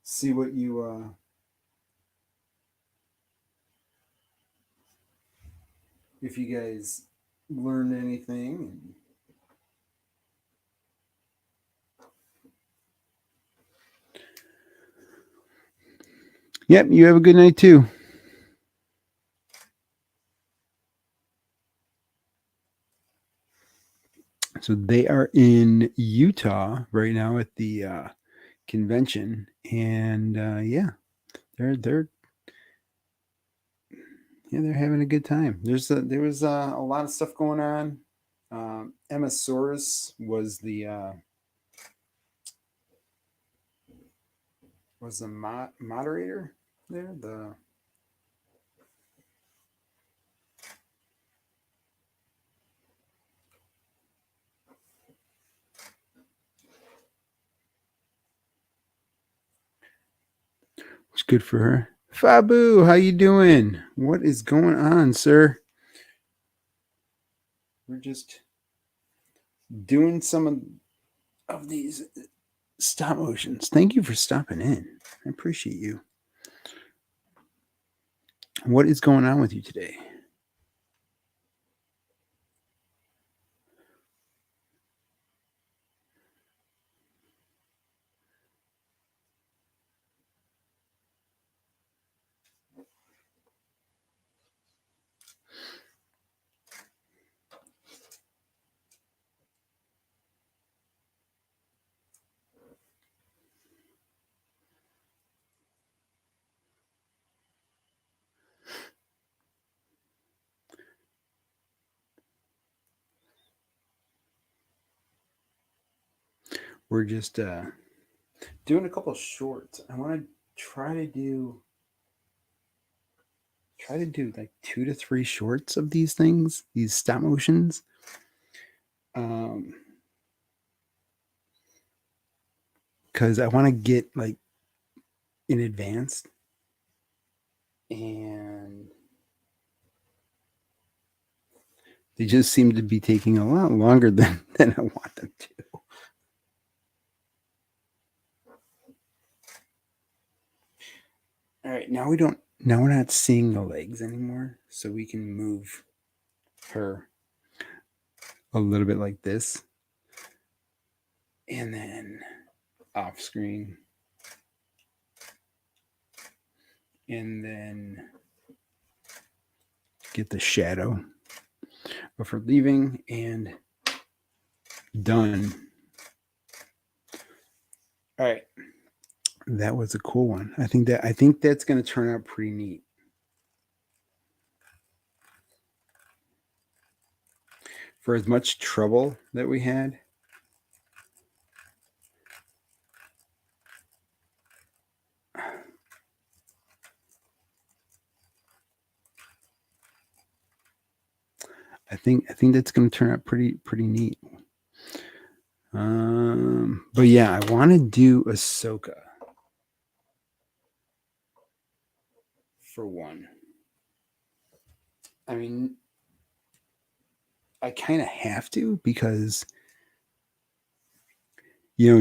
see what you if you guys learned anything. Yep, you have a good night too. So they are in Utah right now at the convention, and yeah, they're they're having a good time. There was a lot of stuff going on. Emma Soros was the moderator there. The it's good for her. Fabu, how you doing? What is going on, sir? We're just doing some of these stop motions. Thank you for stopping in. I appreciate you. What is going on with you today? We're just doing a couple shorts. I want to try to do like 2 to 3 shorts of these things, these stop motions. Because I want to get like in advance, and they just seem to be taking a lot longer than I want them to. All right, now we don't now we're not seeing the legs anymore, so we can move her a little bit like this, and then off screen, and then get the shadow of her leaving, and done. All right, that was a cool one. I think that's going to turn out pretty neat. For as much trouble that we had, I think that's going to turn out pretty neat. But yeah, I want to do Ahsoka for one. I mean, I kind of have to because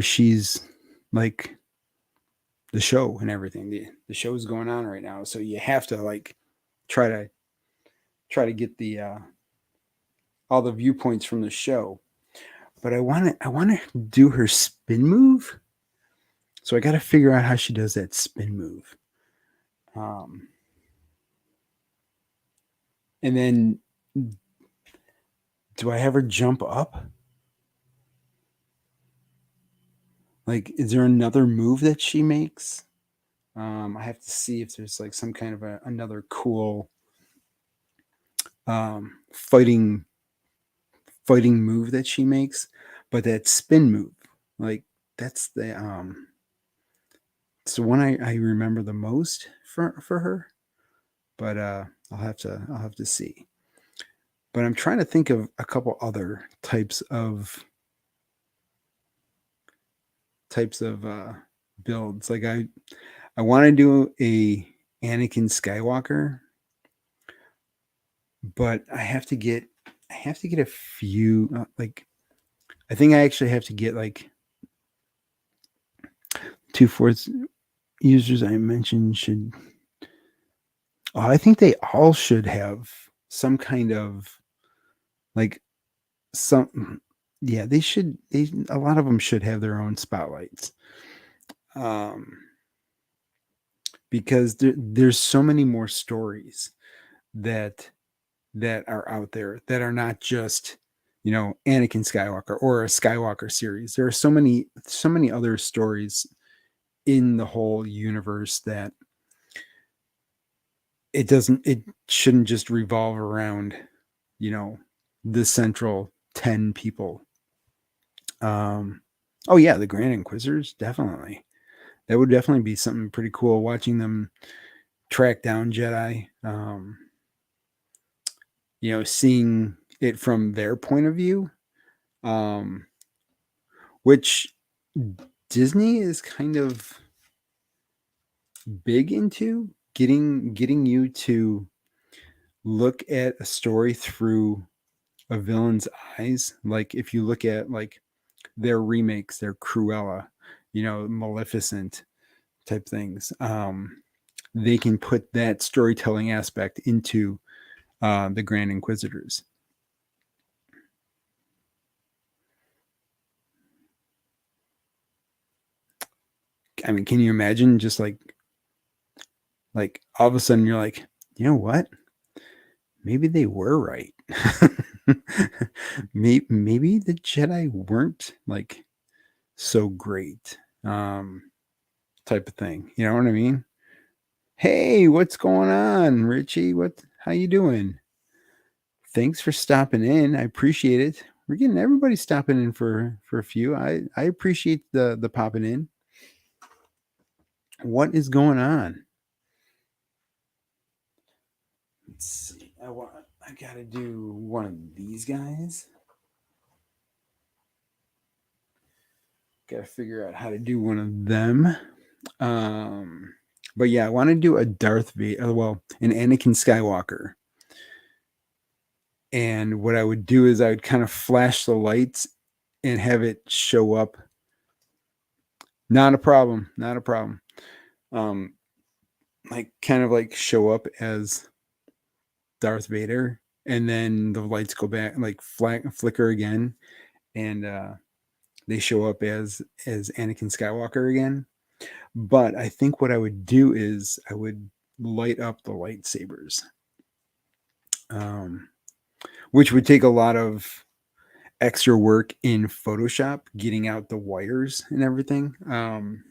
she's like the show and everything. The show's going on right now, so you have to like try to get the all the viewpoints from the show. But I want to do her spin move. So I got to figure out how she does that spin move. And then do I have her jump up? Like, is there another move that she makes? I have to see if there's like some kind of another cool fighting move that she makes, but that spin move, like that's it's the one I remember the most for her. But I'll have to see. But I'm trying to think of a couple other types of builds. Like I want to do a Anakin Skywalker, but I have to get a few like I think I actually have to get like 2/4 users I mentioned should. Oh, I think they all should have some kind of like some. Yeah, they should. A lot of them should have their own spotlights. Um, because there's so many more stories that are out there that are not just Anakin Skywalker or a Skywalker series. There are so many other stories in the whole universe that it shouldn't just revolve around you know the central 10 people. Oh yeah, the Grand Inquisitors, definitely. That would definitely be something pretty cool, watching them track down Jedi. Seeing it from their point of view, um, which Disney is kind of big into getting you to look at a story through a villain's eyes. Like if you look at like their remakes, their Cruella, Maleficent type things, they can put that storytelling aspect into the Grand Inquisitors. I mean, can you imagine just like all of a sudden you're like, you know what? Maybe they were right. maybe the Jedi weren't like so great, type of thing. You know what I mean? Hey, what's going on, Richie? How you doing? Thanks for stopping in. I appreciate it. We're getting everybody stopping in for a few. I appreciate the popping in. What is going on? Let's see. I gotta do one of these guys. Gotta figure out how to do one of them. Um, but yeah, I want to do a Darth Vader. Well, an Anakin Skywalker. And what I would do is I would kind of flash the lights and have it show up. Not a problem. Not a problem. Um, like kind of like show up as Darth Vader, and then the lights go back, like flicker again, and they show up as Anakin Skywalker again. But I think what I would do is I would light up the lightsabers, um, which would take a lot of extra work in Photoshop, getting out the wires and everything. And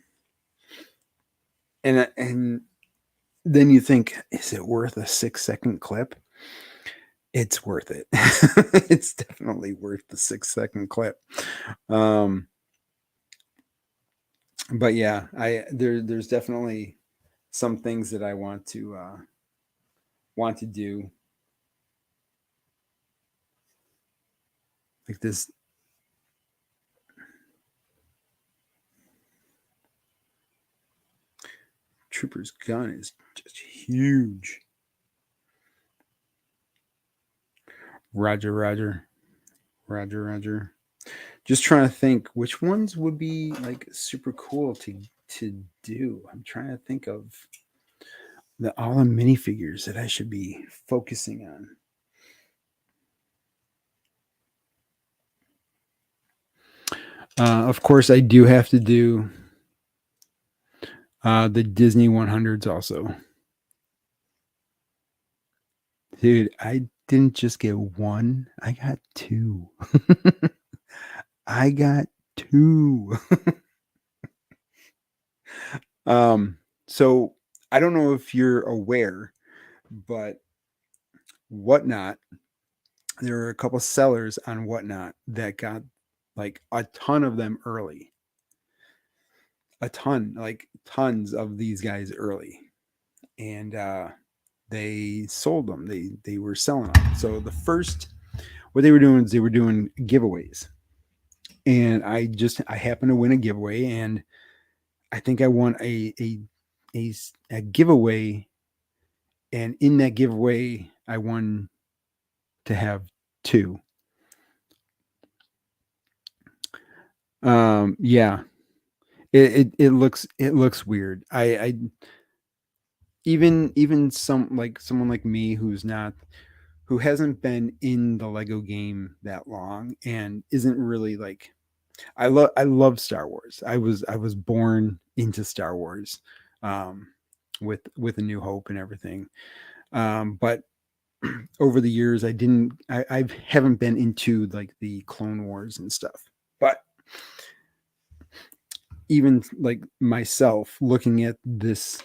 then you think, is it worth a 6-second clip? It's worth it. It's definitely worth the 6-second clip. Um, but yeah, there's definitely some things that I want to do, like this. Trooper's gun is just huge. Roger, Roger, Roger, Roger. Just trying to think which ones would be like super cool to do. I'm trying to think of all the minifigures that I should be focusing on. Of course, I do have to do the Disney 100s also. Dude, I didn't just get one, I got two. I got two. So I don't know if you're aware, but Whatnot, there are a couple sellers on Whatnot that got like a ton of them early. A ton, like tons of these guys early. And they sold them. They were selling them. So what they were doing is they were doing giveaways. And I happened to win a giveaway, and I think I won a giveaway, and in that giveaway I won to have two. Yeah. It looks weird. I even someone like me who hasn't been in the Lego game that long and isn't really like, I love Star Wars. I was born into Star Wars, um, with A New Hope and everything. But over the years, I haven't been into like the Clone Wars and stuff. But even like myself looking at this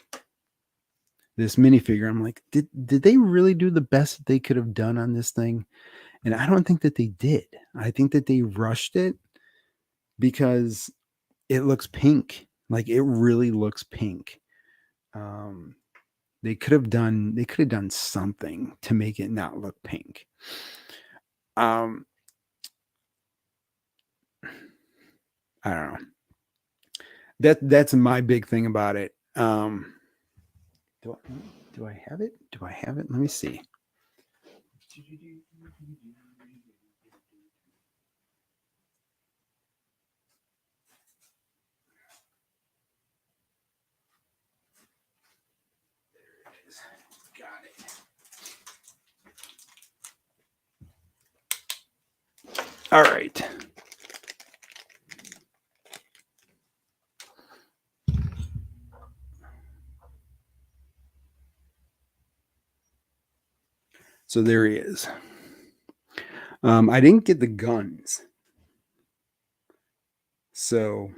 minifigure, I'm like, did they really do the best that they could have done on this thing? And I don't think that they did. I think that they rushed it because it looks pink. Like it really looks pink. Um, they could have done something to make it not look pink. Um, I don't know. That's my big thing about it. Do I, do I have it? Do I have it? Let me see. Got it. All right. So there he is. I didn't get the guns. So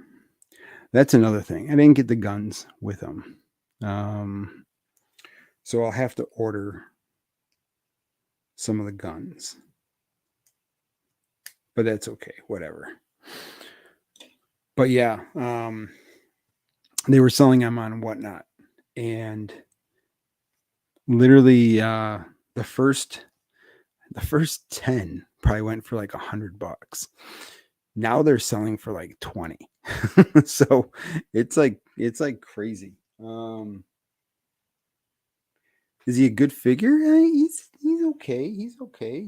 that's another thing. I didn't get the guns with them. So I'll have to order some of the guns. But that's okay. Whatever. But yeah, they were selling them on Whatnot. And literally the first 10 probably went for like $100. Now they're selling for like 20. So it's like crazy. Is he a good figure? He's okay. He's okay,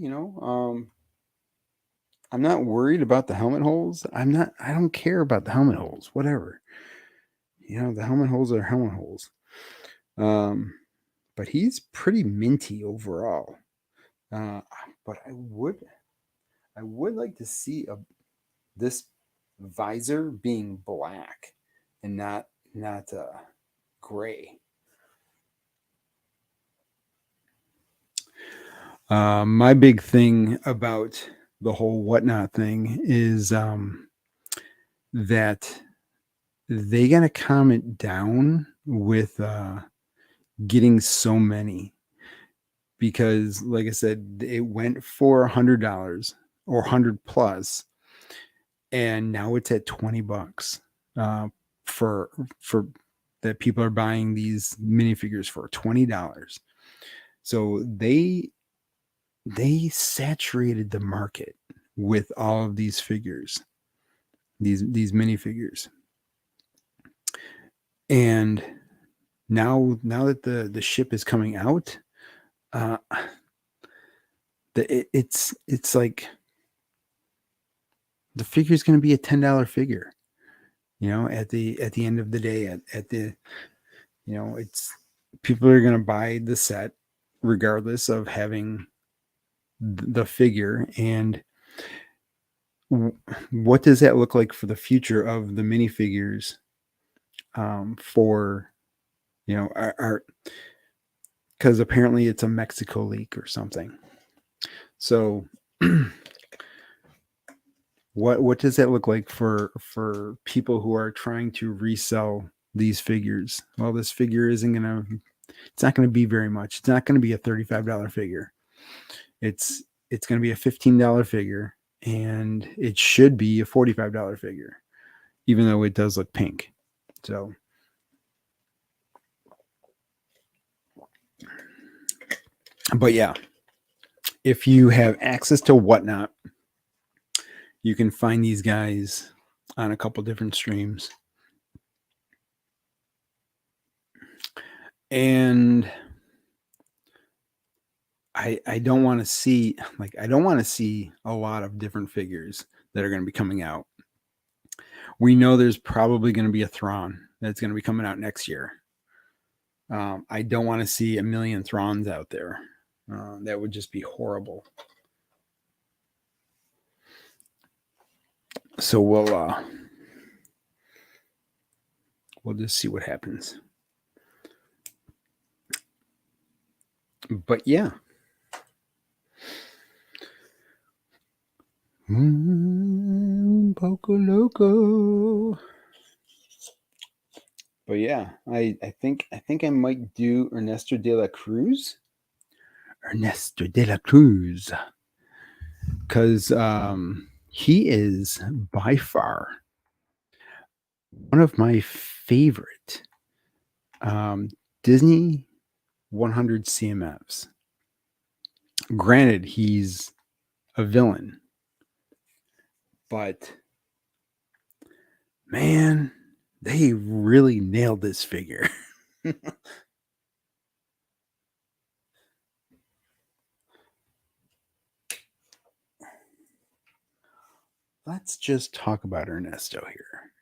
I'm not worried about the helmet holes. I don't care about the helmet holes. Whatever. The helmet holes are helmet holes. Um, but he's pretty minty overall. Uh, but I would like to see this visor being black and not gray. My big thing about the whole whatnot thing is that they got to calm it down with getting so many because, like I said, it went for $100 or 100 plus, and now it's at $20 uh, for for that people are buying these minifigures for $20. So they saturated the market with all of these figures, these minifigures, and now that the ship is coming out, uh, it's like the figure is going to be a $10 figure. At the end of the day, at the it's people are going to buy the set regardless of having the figure. And what does that look like for the future of the minifigures? For our because apparently it's a Mexico leak or something. So what does that look like for people who are trying to resell these figures? Well, this figure isn't gonna it's not gonna be very much. It's not gonna be a $35 figure. It's gonna be a $15 figure, and it should be a $45 figure, even though it does look pink. So but yeah, if you have access to Whatnot, you can find these guys on a couple different streams. And I don't want to see a lot of different figures that are going to be coming out. We know there's probably going to be a Thrawn that's going to be coming out next year. I don't want to see a million Thrawns out there. That would just be horrible. So we'll just see what happens. But yeah. Poco Loco. But yeah, I think I might do Ernesto de la Cruz. Ernesto de la Cruz. Because he is by far one of my favorite Disney 100 CMFs. Granted, he's a villain, but man, they really nailed this figure. Let's just talk about Ernesto here.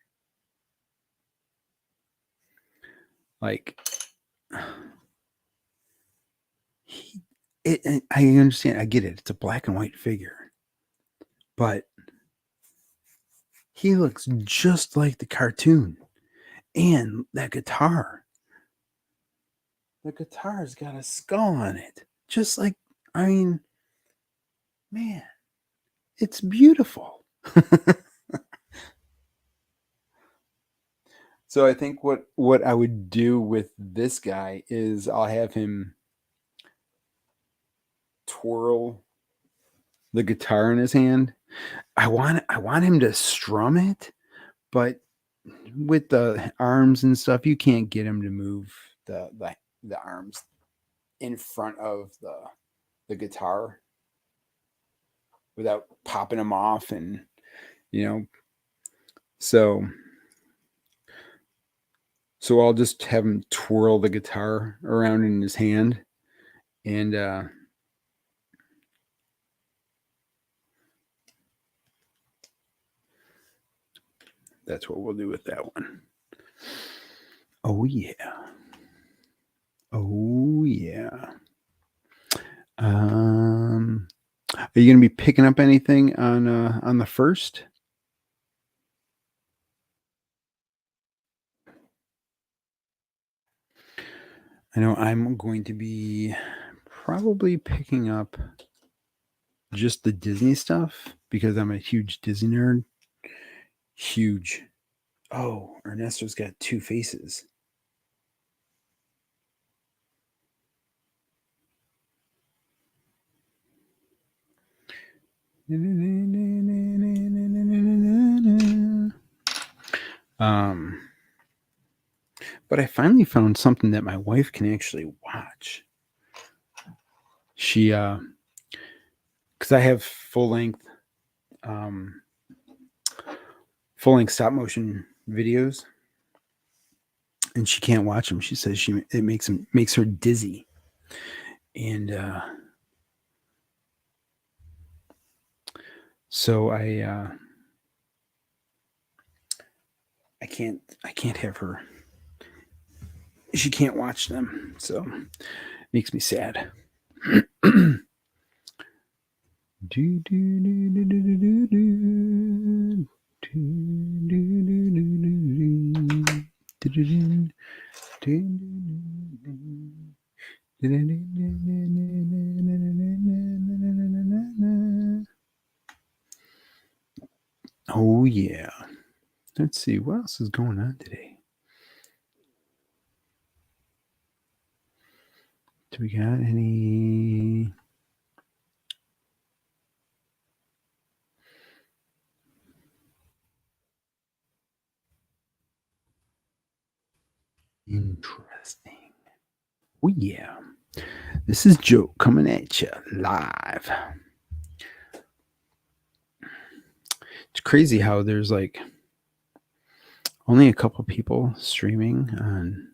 Like, I understand, I get it. It's a black and white figure, but he looks just like the cartoon. And that guitar. The guitar's got a skull on it. Just like, I mean, man, it's beautiful. So I think what I would do with this guy is I'll have him twirl the guitar in his hand. I want him to strum it, but with the arms and stuff, you can't get him to move the arms in front of the guitar without popping them off, and you know so I'll just have him twirl the guitar around in his hand, and that's what we'll do with that one. Oh yeah. Are you gonna be picking up anything on the first? I know I'm going to be probably picking up just the Disney stuff because I'm a huge Disney nerd. Huge. Oh, Ernesto's got two faces. But I finally found something that my wife can actually watch. She, because I have um, full length stop motion videos, and she can't watch them. She says it makes her dizzy, and so I can't have her. She can't watch them, so it makes me sad. Oh yeah. Let's see what else is going on today. Do we got any? Interesting. Oh yeah. This is Joe coming at you live. It's crazy how there's like only a couple people streaming on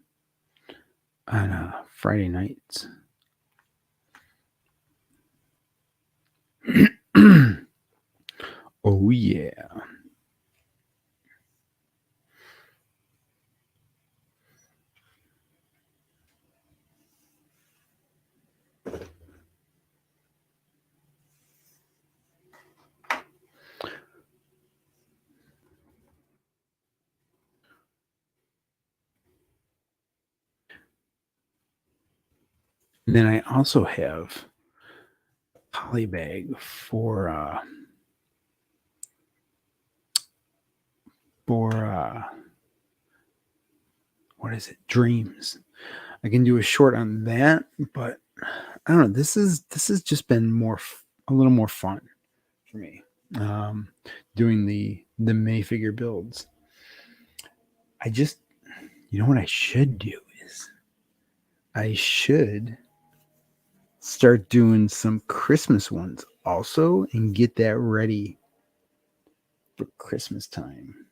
Friday nights. Oh yeah. And then I also have polybag for what is it? Dreams. I can do a short on that, but I don't know. This has just been a little more fun for me. Um, Doing the minifigure builds. I just you know what I should do is I should start doing some Christmas ones also and get that ready for Christmas time.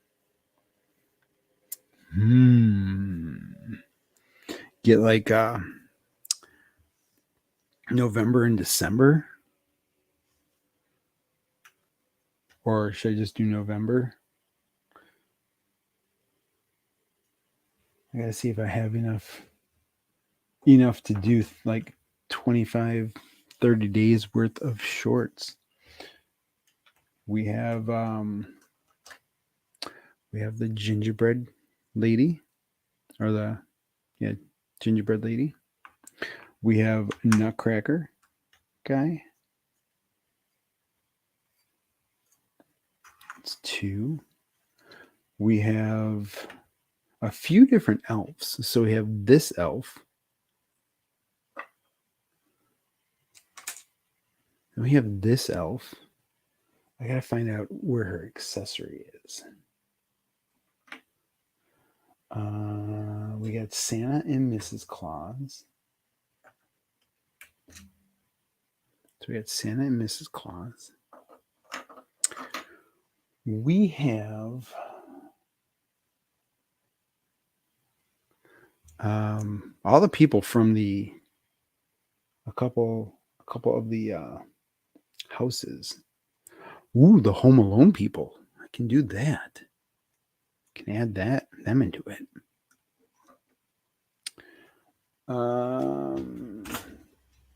Get like November and December, or should I just do November? I gotta see if I have enough to do like 25, 30 days worth of shorts. We have the gingerbread lady, or the gingerbread lady. We have Nutcracker guy. It's two. We have a few different elves. So we have this elf. And we have this elf. I gotta find out where her accessory is. We got Santa and Mrs. Claus. So we got Santa and Mrs. Claus. We have all the people from a couple of the houses. Ooh, the Home Alone people. I can do that. Can add them into it.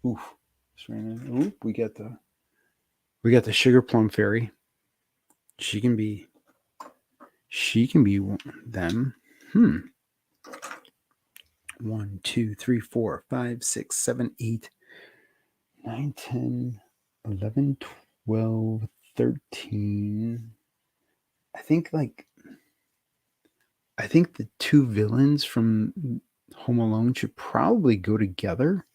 Oof. We got We got the Sugar Plum Fairy. She can be them. 1, 2, 3, 4, 5, 6, 7, 8, 9, 10, 11, 12, 13. I think the two villains from Home Alone should probably go together.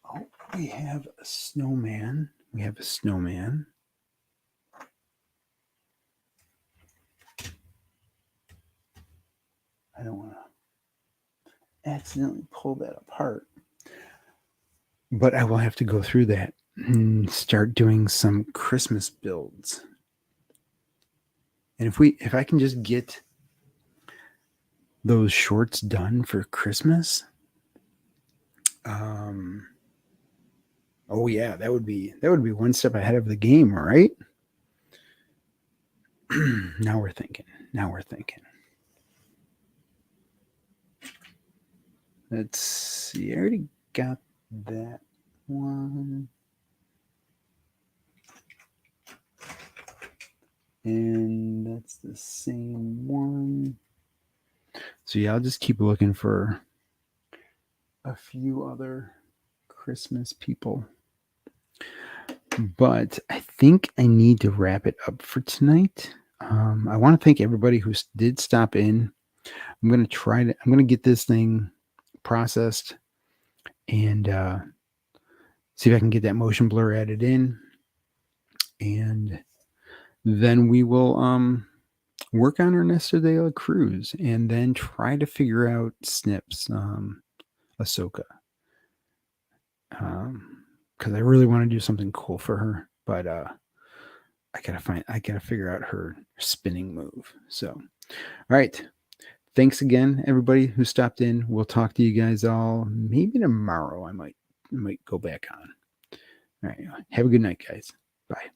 Oh, we have a snowman. We have a snowman. I don't want to accidentally pull that apart. But I will have to go through that and start doing some Christmas builds. And if I can just get those shorts done for Christmas, oh yeah, that would be one step ahead of the game, right? Now we're thinking. Let's see. I already got that one. And that's the same one. So yeah, I'll just keep looking for a few other Christmas people. But I think I need to wrap it up for tonight. I want to thank everybody who did stop in. I'm going to get this thing processed and see if I can get that motion blur added in. And then we will work on Ernesto de la Cruz and then try to figure out Snip's Ahsoka. Because I really want to do something cool for her, but I gotta figure out her spinning move. So, all right. Thanks again, everybody who stopped in. We'll talk to you guys all maybe tomorrow. I might go back on. All right. Have a good night, guys. Bye.